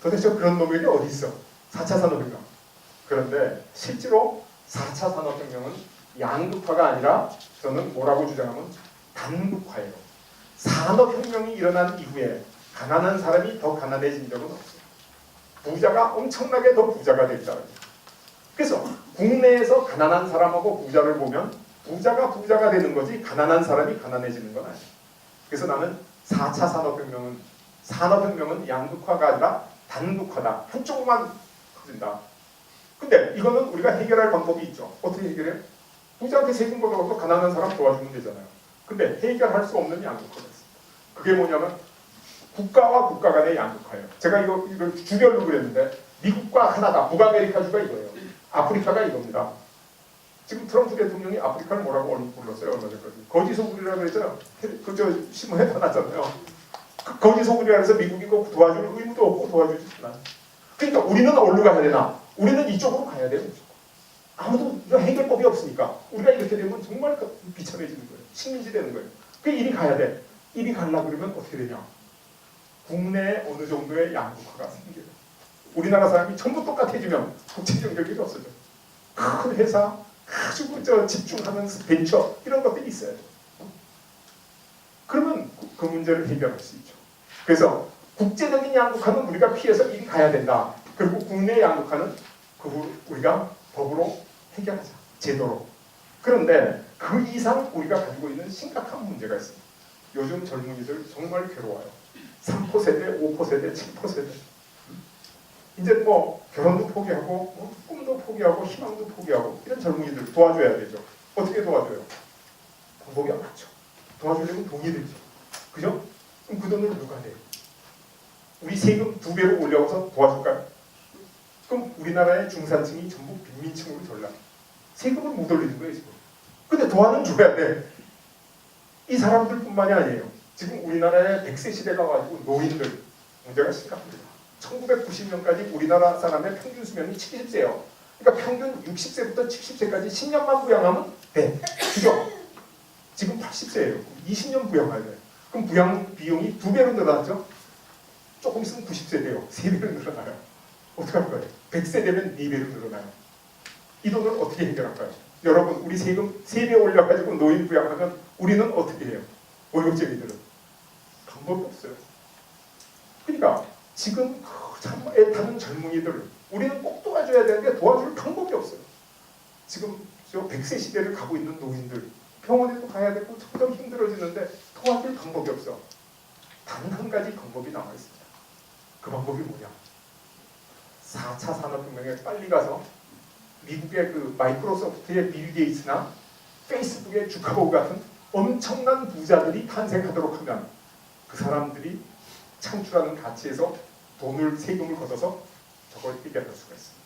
도대체 그런 놈이 어디 있어? 4차 산업혁명. 그런데 실제로 4차 산업혁명은 양극화가 아니라 저는 뭐라고 주장하면 단극화예요. 산업혁명이 일어난 이후에 가난한 사람이 더 가난해진 적은 없어요. 부자가 엄청나게 더 부자가 됐다는 거예요. 그래서 국내에서 가난한 사람하고 부자를 보면 부자가 부자가 되는 거지 가난한 사람이 가난해지는 건 아니에요. 그래서 나는 4차 산업혁명은 양극화가 아니라 단극화다. 한쪽만 커진다. 근데 이거는 우리가 해결할 방법이 있죠. 어떻게 해결해? 부자한테 세금 걷어가서 가난한 사람 도와주면 되잖아요. 근데 해결할 수 없는 양극화가 있습니다. 그게 뭐냐면 국가와 국가 간의 양극화예요. 제가 이걸 주별로 그랬는데 미국과 카나다, 북아메리카주가 이거예요. 아프리카가 이겁니다. 지금 트럼프 대통령이 아프리카를 뭐라고 불렀어요? 얼마 전까지. 거지 소굴이라고 그랬잖아요. 그저 신문에 다 났잖아요. 거지 소굴이라 해서 미국이 꼭 도와줄 의무도 없고 도와주지 않아. 그러니까 우리는 어디로 가야 되나? 우리는 이쪽으로 가야 돼요. 아무도 해결법이 없으니까 우리가 이렇게 되면 정말 비참해지는 거예요. 식민지 되는 거예요. 그 이리 가야 돼. 이리 가려고 그러면 어떻게 되냐? 국내에 어느 정도의 양극화가 생겨요. 우리나라 사람이 전부 똑같아지면 국제 경쟁력이 없어져. 큰 회사, 아주 집중하는 벤처 이런 것들이 있어야 돼요. 그러면 그 문제를 해결할 수 있죠. 그래서 국제적인 양극화는 우리가 피해서 이리 가야 된다. 그리고 국내 양극화는 그 우리가 법으로 해결하자. 제도로. 그런데 그 이상 우리가 가지고 있는 심각한 문제가 있습니다. 요즘 젊은이들 정말 괴로워요. 3포 세대, 5포 세대, 7포 세대. 이제 뭐 결혼도 포기하고 꿈도 포기하고 희망도 포기하고 이런 젊은이들 도와줘야 되죠. 어떻게 도와줘요? 방법이 많죠. 도와주려면 돈이 들죠. 그죠? 그럼 그 돈을 누가 내? 우리 세금 2배로 올려서 도와줄까요? 그럼 우리나라의 중산층이 전부 빈민층으로 전락. 세금을 못 올리는 거예요 지금. 근데 도와는 줘야 돼. 이 사람들뿐만이 아니에요. 지금 우리나라의 100세 시대가 가지고 노인들 문제가 심각합니다. 1990년까지 우리나라 사람의 평균 수명이 70세예요. 그러니까 평균 60세부터 70세까지 10년만 부양하면 돼. 그죠? 지금 80세예요. 20년 부양해야 돼. 그럼 부양 비용이 2배로 늘어났죠? 조금 있으면 90세 돼요. 3배로 늘어나요. 어떻게 할 거예요? 100세 되면 4배로 늘어나요. 이 돈을 어떻게 해결할까요? 여러분 우리 세금 3배 올려가지고 노인 부양하면 우리는 어떻게 해요? 월급쟁이들은 방법이 없어요. 그러니까 지금 참 애타는 젊은이들을 우리는 꼭 도와줘야 되는데 도와줄 방법이 없어요. 지금 저 100세 시대를 가고 있는 노인들 병원에도 가야 되고 점점 힘들어지는데 도와줄 방법이 없어. 단 한 가지 방법이 남아 있습니다. 그 방법이 뭐냐? 4차 산업혁명에 빨리 가서 미국의 그 마이크로소프트의 빌 게이츠나 페이스북의 주커버그 같은 엄청난 부자들이 탄생하도록 하면 그 사람들이 창출하는 가치에서 세금을 걷어서 저걸 해결할 수가 있습니다.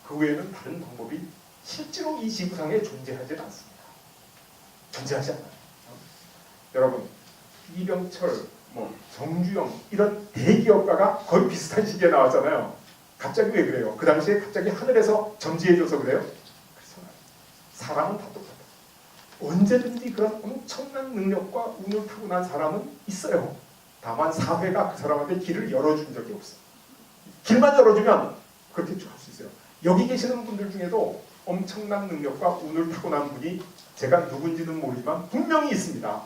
그 외에는 다른 방법이 실제로 이 지구상에 존재하지 않습니다. 존재하지 않아요. 여러분 이병철, 정주영 이런 대기업가가 거의 비슷한 시기에 나왔잖아요. 갑자기 왜 그래요? 그 당시에 갑자기 하늘에서 점지해줘서 그래요? 그렇잖아요. 사람은 다 똑같아요. 언제든지 그런 엄청난 능력과 운을 타고난 사람은 있어요. 다만 사회가 그 사람한테 길을 열어준 적이 없어요. 길만 열어주면 그렇게 할 수 있어요. 여기 계시는 분들 중에도 엄청난 능력과 운을 타고난 분이 제가 누군지는 모르지만 분명히 있습니다.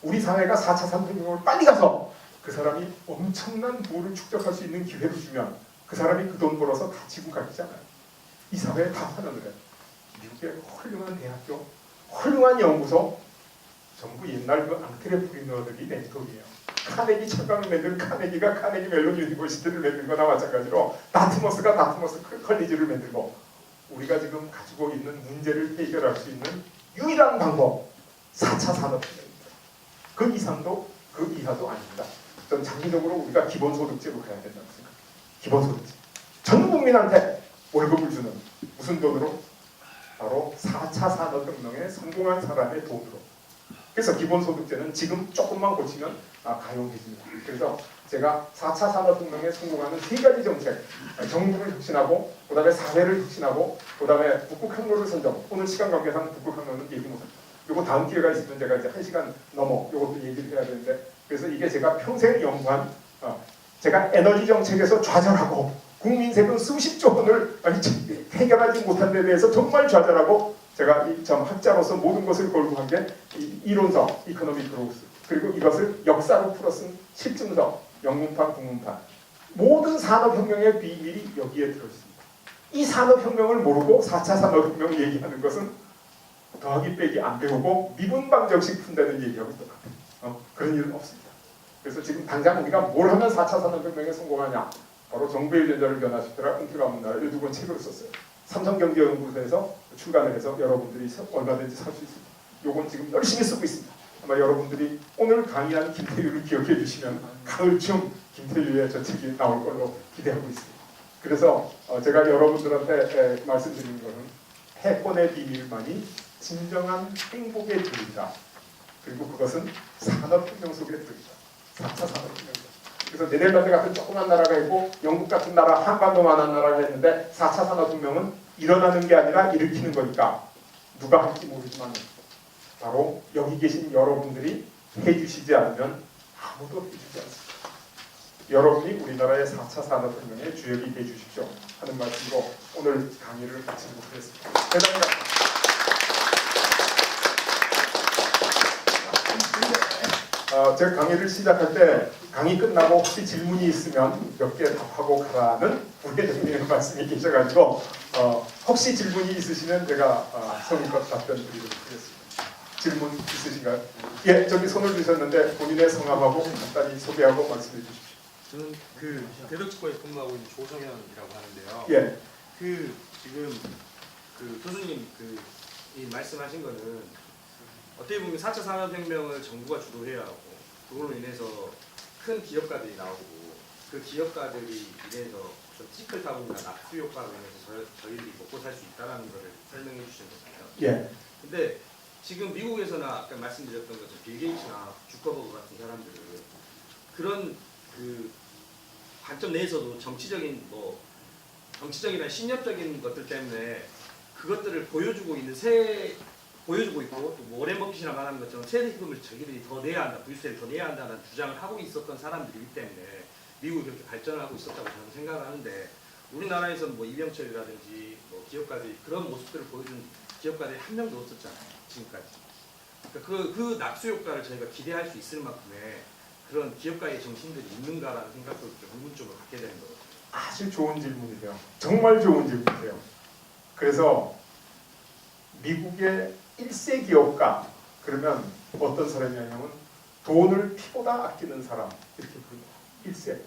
우리 사회가 4차 산업혁명을 빨리 가서 그 사람이 엄청난 부를 축적할 수 있는 기회를 주면 그 사람이 그 돈 벌어서 다 지구 가지잖아요. 이 사회에 다 환원을 해요. 미국의 훌륭한 대학교, 훌륭한 연구소 전부 옛날 그 앙트레프리너들이 낸 돈이에요. 카네기 철강을 만든 카네기가 카네기 멜론 유니버시티를 만든 거나 마찬가지로 다트머스가 다트머스 컬리지를 만들고 우리가 지금 가지고 있는 문제를 해결할 수 있는 유일한 방법 4차 산업혁명입니다. 그 이상도 그 이하도 아닙니다. 전 장기적으로 우리가 기본소득제로 가야 된다고 생각합니다. 기본소득제. 전 국민한테 월급을 주는 무슨 돈으로? 바로 4차 산업혁명에 성공한 사람의 돈으로. 그래서 기본소득제는 지금 조금만 고치면 가용해집니다. 그래서 제가 4차 산업혁명에 성공하는 3가지 정책, 정부를 혁신하고 그 다음에 사회를 혁신하고 그 다음에 북극항로를 선정. 오늘 시간 관계상 북극항로는 얘기 못합니다. 요거 다음 기회가 있으면 제가 이제 1시간 넘어 요것도 얘기를 해야 되는데 그래서 이게 제가 평생 연구한 제가 에너지 정책에서 좌절하고 국민 세금 수십조 원을 해결하지 못한 데 대해서 정말 좌절하고 제가 점 학자로서 모든 것을 걸고 한 게 이론서 이코노믹 그로우스 그리고 이것을 역사로 풀어쓴 실증서 영문판 국문판 모든 산업혁명의 비밀이 여기에 들어있습니다. 이 산업혁명을 모르고 4차 산업혁명 얘기하는 것은 더하기 빼기 안 배우고 미분방정식 푼다는 얘기하고 똑같아요. 그런 일은 없습니다. 그래서 지금 당장 우리가 뭘 하면 4차 산업혁명에 성공하냐 바로 정부의 유전자를 변화시켜라 은퇴가 없는 나라를 두 권 책으로 썼어요. 삼성경제연구소에서 출간을 해서 여러분들이 얼마든지 살 수 있습니다. 요건 지금 열심히 쓰고 있습니다. 아마 여러분들이 오늘 강의한 김태유를 기억해 주시면 가을쯤 김태유의 저 책이 나올 걸로 기대하고 있습니다. 그래서 제가 여러분들한테 말씀드리는 것은 패권의 비밀만이 진정한 행복의 길이다. 그리고 그것은 산업혁명 속에 들어있다. 4차 산업혁명. 그래서 네덜란드 같은 조그만 나라가 있고 영국 같은 나라, 한반도만한 나라가 있는데 4차 산업혁명은 일어나는 게 아니라 일으키는 거니까 누가 할지 모르지만 바로 여기 계신 여러분들이 해주시지 않으면 아무도 해주지 않습니다. 여러분이 우리나라의 4차 산업혁명의 주역이 해주십시오 하는 말씀으로 오늘 강의를 마치도록 하겠습니다. 대단히 제가 강의를 시작할 때 강의 끝나고 혹시 질문이 있으면 몇 개 답하고 가라는 부회장님의 말씀이 계셔가지고 혹시 질문이 있으시면 제가 성의껏 답변 드리도록 하겠습니다. 질문 있으신가요? 예, 저기 손을 드셨는데 본인의 성함하고 간단히 소개하고 말씀해 주십시오. 저는 그 대덕지구에 근무하고 있는 조성현이라고 하는데요. 예. 그 지금 그 교수님 이 말씀하신 거는 어떻게 보면 4차 산업혁명을 정부가 주도해야 하고 그걸로 인해서 큰 기업가들이 나오고 그 기업가들이 인해서 좀 시클 타운이나 낙수 효과로 인해서 저희들이 먹고 살 수 있다는 것을 설명해 주신 거잖아요. 예. 근데 지금 미국에서나 아까 말씀드렸던 것처럼 빌 게이츠나 주커버그 같은 사람들은 그런 그 관점 내에서도 정치적이나 신념적인 것들 때문에 그것들을 보여주고 있고 또 워렌 버핏이나 말하는 것처럼 세금을 저희들이 더 내야 한다, 부유세를 더 내야 한다는 주장을 하고 있었던 사람들이기 때문에 미국이 그렇게 발전을 하고 있었다고 저는 생각을 하는데 우리나라에서는 뭐 이병철이라든지 뭐 기업가들이 그런 모습들을 보여준 기업가들이 한 명도 없었잖아요, 지금까지. 그러니까 그 낙수 효과를 저희가 기대할 수 있을 만큼의 그런 기업가의 정신들이 있는가라는 생각도 좀 의문점을 갖게 되는 거거든요. 아주 좋은 질문이세요. 정말 좋은 질문이세요. 그래서 미국의 1세 기업가 그러면 어떤 사람이냐면 돈을 피보다 아끼는 사람 이렇게 부릅니다. 1세.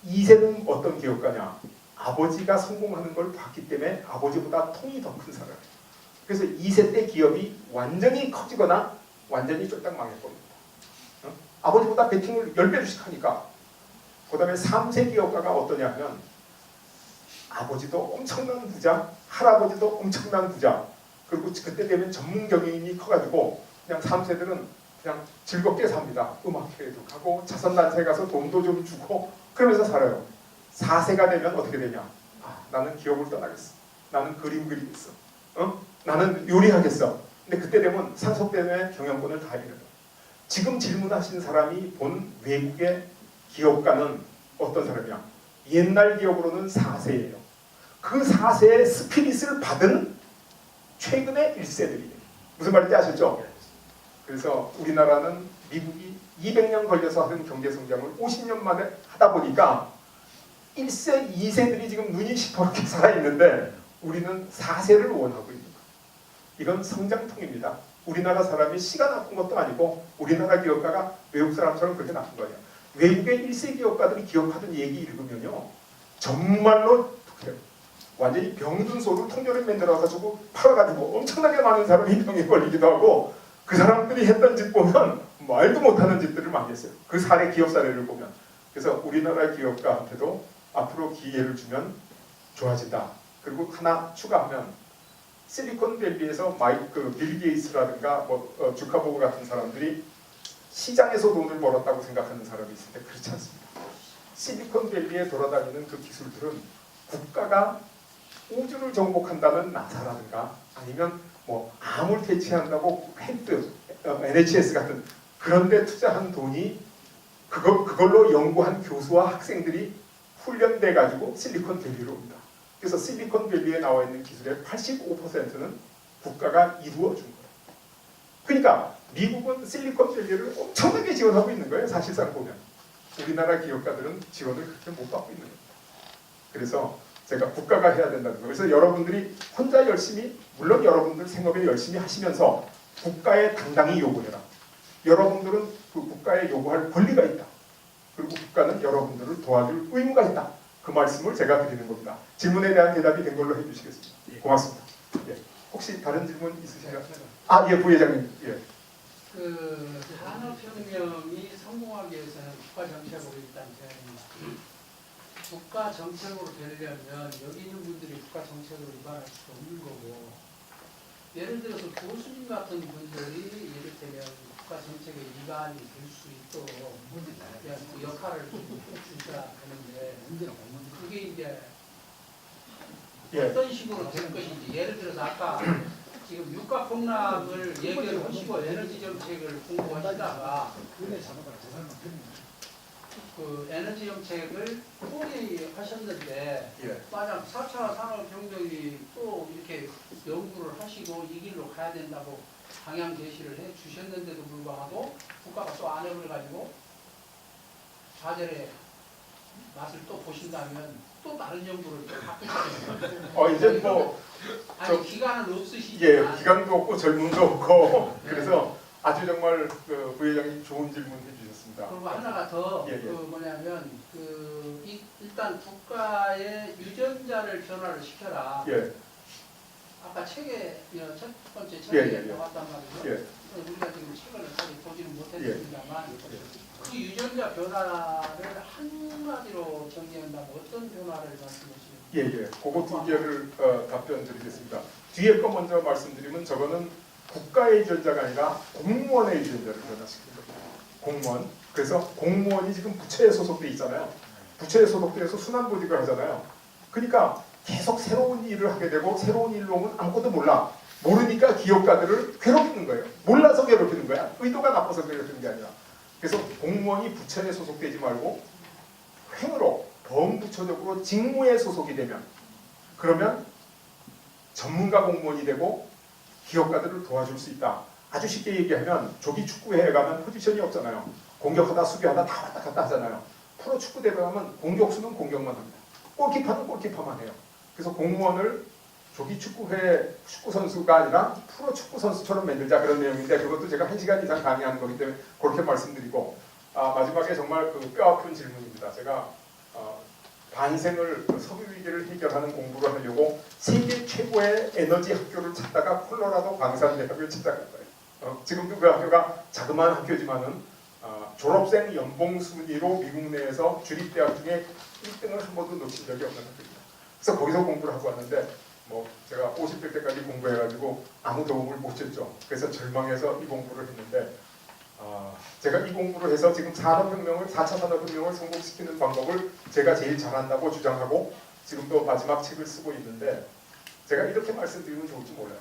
2세는 어떤 기업가냐? 아버지가 성공하는 걸 봤기 때문에 아버지보다 통이 더 큰 사람. 그래서 2세 때 기업이 완전히 커지거나 완전히 쫄딱 망할 겁니다. 아버지보다 베팅을 10배 주씩 하니까. 그 다음에 3세 기업가가 어떠냐면 아버지도 엄청난 부자, 할아버지도 엄청난 부자. 그리고 그때 되면 전문 경영인이 커가지고 그냥 3세들은 그냥 즐겁게 삽니다. 음악회에도 가고 자선단체에 가서 돈도 좀 주고 그러면서 살아요. 4세가 되면 어떻게 되냐? 나는 기업을 떠나겠어. 나는 그림 그리겠어. 나는 요리하겠어. 근데 그때 되면 상속 때문에 경영권을 다 잃어요. 지금 질문하신 사람이 본 외국의 기업가는 어떤 사람이야? 옛날 기업으로는 4세예요. 그 4세의 스피릿을 받은 최근의 1세들이에요. 무슨 말인지 아시죠? 그래서 우리나라는 미국이 200년 걸려서 하는 경제성장을 50년 만에 하다 보니까 1세, 2세들이 지금 눈이 시퍼렇게 살아있는데 우리는 4세를 원하고 있는 거예요. 이건 성장통입니다. 우리나라 사람이 시가 나쁜 것도 아니고 우리나라 기업가가 외국 사람처럼 그렇게 나쁜 거예요. 외국의 1세 기업가들이 기업하던 얘기 읽으면요. 정말로 완전히 병든 소를 통조림 만들어가지고 팔아가지고 엄청나게 많은 사람이 병에 걸리기도 하고 그 사람들이 했던 짓 보면 말도 못하는 짓들을 많이 했어요. 그 사례, 기업 사례를 보면. 그래서 우리나라 기업가한테도 앞으로 기회를 주면 좋아진다. 그리고 하나 추가하면 실리콘밸리에서 빌 게이츠라든가 주커버그 같은 사람들이 시장에서 돈을 벌었다고 생각하는 사람이 있을 때 그렇지 않습니다. 실리콘밸리에 돌아다니는 그 기술들은 국가가 우주를 정복한다는 나사라든가 아니면 암을 퇴치한다고 NHS 같은 그런 데 투자한 돈이 그걸로 연구한 교수와 학생들이 훈련돼 가지고 실리콘밸리로 옵니다. 그래서 실리콘밸리에 나와 있는 기술의 85%는 국가가 이루어 준 거예요. 그러니까 미국은 실리콘밸리를 엄청나게 지원하고 있는 거예요. 사실상 보면 우리나라 기업가들은 지원을 그렇게 못 받고 있는 겁니다. 그래서 제가 국가가 해야 된다는 거예요. 그래서 여러분들이 혼자 열심히, 물론 여러분들 생업에 열심히 하시면서 국가에 당당히 요구해라. 여러분들은 그 국가에 요구할 권리가 있다. 그리고 국가는 여러분들을 도와줄 의무가 있다. 그 말씀을 제가 드리는 겁니다. 질문에 대한 대답이 된 걸로 해주시겠습니다. 고맙습니다. 예. 혹시 다른 질문 있으신가요? 아, 예, 부회장님. 예. 그 산업혁명이 성공하기 위해서는 국가 정책으로 일단 돼야 됩니다. 국가 정책으로 되려면 여기 있는 분들이 국가 정책으로 위반할 수 없는 거고, 예를 들어서 교수님 같은 분들이 이를테면 국가 정책에 위반이 될 수 있도록 그냥 그 역할을 좀 주셔야 되는데, 그게 이제 예. 어떤 식으로 될 것인지, 예를 들어서 아까 지금 유가 폭락을 얘기를 하시고 에너지 정책을 공부하시다가 그 에너지 정책을 포기하셨는데 예. 만약 4차 산업혁명이 또 이렇게 연구를 하시고 이 길로 가야 된다고 방향 제시를 해 주셨는데도 불구하고 국가가 또 안 해버려가지고 좌절의 맛을 또 보신다면 또 다른 연구를 또 바꾸시는 이제 뭐 아니 기간은 예, 없으시지만 기간도 없고 젊음도 없고 그래서 아주 정말 그 부회장님 좋은 질문 해주셨습니다. 그리고 하나가 더 예, 예. 그 뭐냐면 그 일단 국가의 유전자를 변화를 시켜라. 예, 아까 책에 첫 번째 예, 책에 예. 나왔단 말이죠. 예, 우리가 지금 책을 아직 보지는 못했습니다만 그 유전자 변화를 한마디로 정리한다면 어떤 변화를 말씀하시나요? 예, 예. 그거 두 개를 답변 드리겠습니다. 뒤에 거 먼저 말씀드리면 저거는 국가의 유전자가 아니라 공무원의 유전자를 변화시키는 겁니다. 공무원. 그래서 공무원이 지금 부처에 소속돼 있잖아요. 부처에 소속돼서 순환보직을 하잖아요. 그러니까 계속 새로운 일을 하게 되고 새로운 일로 오면 아무것도 몰라. 모르니까 기업가들을 괴롭히는 거예요. 몰라서 괴롭히는 거야. 의도가 나빠서 괴롭히는 게 아니라. 그래서 공무원이 부처에 소속되지 말고 횡으로 범부처적으로 직무에 소속이 되면 그러면 전문가 공무원이 되고 기업가들을 도와줄 수 있다. 아주 쉽게 얘기하면 조기 축구회에 가면 포지션이 없잖아요. 공격하다 수비하다 다 왔다 갔다 하잖아요. 프로축구 대회 가면 공격수는 공격만 합니다. 골키퍼는 골키퍼만 해요. 그래서 공무원을 조기 축구회 축구 선수가 아니라 프로 축구 선수처럼 만들자 그런 내용인데 그것도 제가 1시간 이상 강의하는 거기 때문에 그렇게 말씀드리고 마지막에 정말 그 뼈아픈 질문입니다. 제가 반생을 석유 위기를 해결하는 공부를 하려고 세계 최고의 에너지 학교를 찾다가 콜로라도 광산대학을 찾아갔어요. 지금도 그 학교가 자그마한 학교지만은 졸업생 연봉 순위로 미국 내에서 주립대학 중에 1등을 한 번도 놓친 적이 없는 학교입니다. 그래서 거기서 공부를 하고 왔는데 뭐 제가 50대 때까지 공부해가지고 아무 도움을 못 줬죠. 그래서 절망해서 이 공부를 했는데 제가 이 공부를 해서 지금 4차 산업혁명을 성공시키는 방법을 제가 제일 잘한다고 주장하고 지금도 마지막 책을 쓰고 있는데 제가 이렇게 말씀드리면 좋을지 몰라요.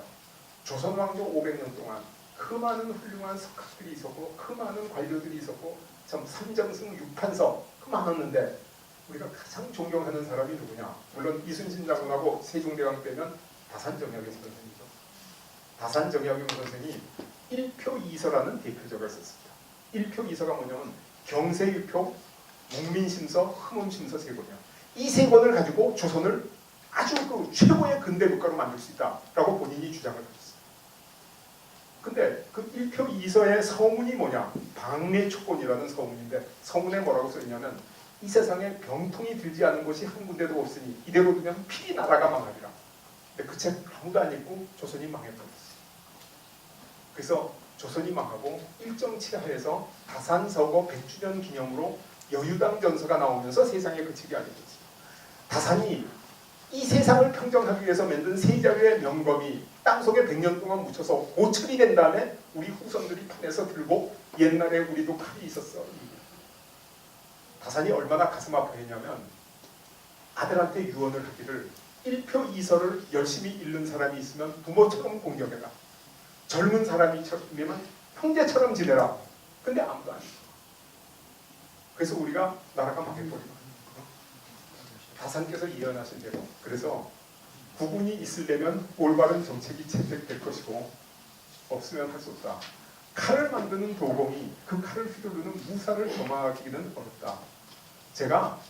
조선왕조 500년 동안 그 많은 훌륭한 석학들이 있었고 그 많은 관료들이 있었고 참 삼정승 육판서 그 많았는데 우리가 가장 존경하는 사람이 누구냐? 물론 이순신 장군하고 세종대왕 때면 다산정약용 선생이죠. 다산정약용 선생이 1표 2서라는 대표적을 썼습니다. 1표 2서가 뭐냐면 경세유표, 문민심서, 흠음심서 세 권이야. 이 세 권을 가지고 조선을 아주 그 최고의 근대 국가로 만들 수 있다라고 본인이 주장을 했어요. 근데 그 1표 2서의 서문이 뭐냐? 방례초권이라는 서문인데 서문에 뭐라고 써있냐면 이 세상에 병통이 들지 않은 곳이 한 군데도 없으니 이대로 두면 필히 나라가 망하리라. 근데 그 책 아무도 안 읽고 조선이 망해버렸어요. 그래서 조선이 망하고 일정 치하에서 다산서거 100주년 기념으로 여유당 전서가 나오면서 세상에 그 책이 알려졌어요. 다산이 이 세상을 평정하기 위해서 만든 세자의 명검이 땅속에 100년 동안 묻혀서 고철이 된 다음에 우리 후손들이 판에서 들고 옛날에 우리도 칼이 있었어. 다산이 얼마나 가슴 아파했냐면 아들한테 유언을 하기를 1표 2서를 열심히 읽는 사람이 있으면 부모처럼 공경해라. 젊은 사람이면 형제처럼 지내라. 근데 아무도 안 했어. 그래서 우리가 나라가 망해버리고 다산께서 예언하신 대로 그래서 구분이 있으려면 올바른 정책이 채택될 것이고 없으면 할 수 없다. 칼을 만드는 도공이 그 칼을 휘두르는 무사를 겸하기는 어렵다. 제가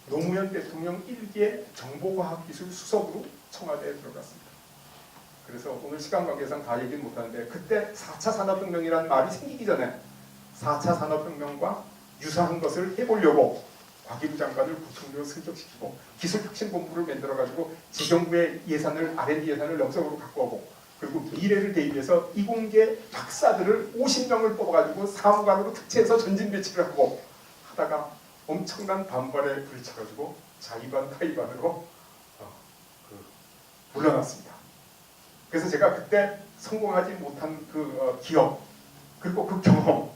노무현 대통령 1기의 정보과학기술 수석으로 청와대에 들어갔습니다. 그래서 오늘 시간 관계상 다 얘기는 못하는데 그때 4차 산업혁명이라는 말이 생기기 전에 4차 산업혁명과 유사한 것을 해보려고 과기부 장관을 구청장으로 승격시키고 기술혁신본부를 만들어가지고 재정부의 예산을 R&D 예산을 영성으로 갖고 오고 그리고 미래를 대비해서 이공계 박사들을 50명을 뽑아가지고 사무관으로 특채해서 전진 배치를 하고 하다가 엄청난 반발에 부딪혀가지고 자의반 타의반으로 물러났습니다. 그래서 제가 그때 성공하지 못한 그 기업 그리고 그 경험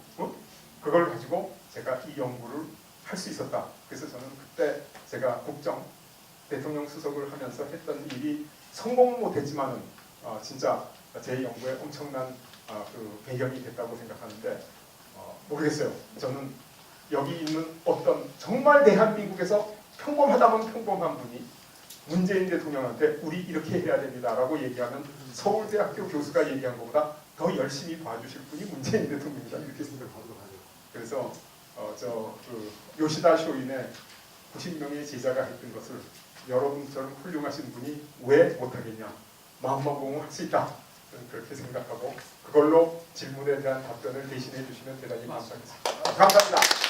그걸 가지고 제가 이 연구를 할 수 있었다. 그래서 저는 그때 제가 국정 대통령 수석을 하면서 했던 일이 성공은 못했지만은 진짜 제 연구에 엄청난 그 배경이 됐다고 생각하는데 모르겠어요. 저는 여기 있는 어떤 정말 대한민국에서 평범하다면 평범한 분이 문재인 대통령한테 우리 이렇게 해야 됩니다라고 얘기하면 서울대학교 교수가 얘기한 것보다 더 열심히 봐주실 분이 문재인 대통령이다 이렇게 생각합니다. 그래서 그 요시다 쇼인의 90명의 제자가 했던 것을 여러분처럼 훌륭하신 분이 왜 못하겠냐 마음만 먹으면 할 수 있다 저는 그렇게 생각하고 그걸로 질문에 대한 답변을 대신해 주시면 대단히 감사하겠습니다. 감사합니다.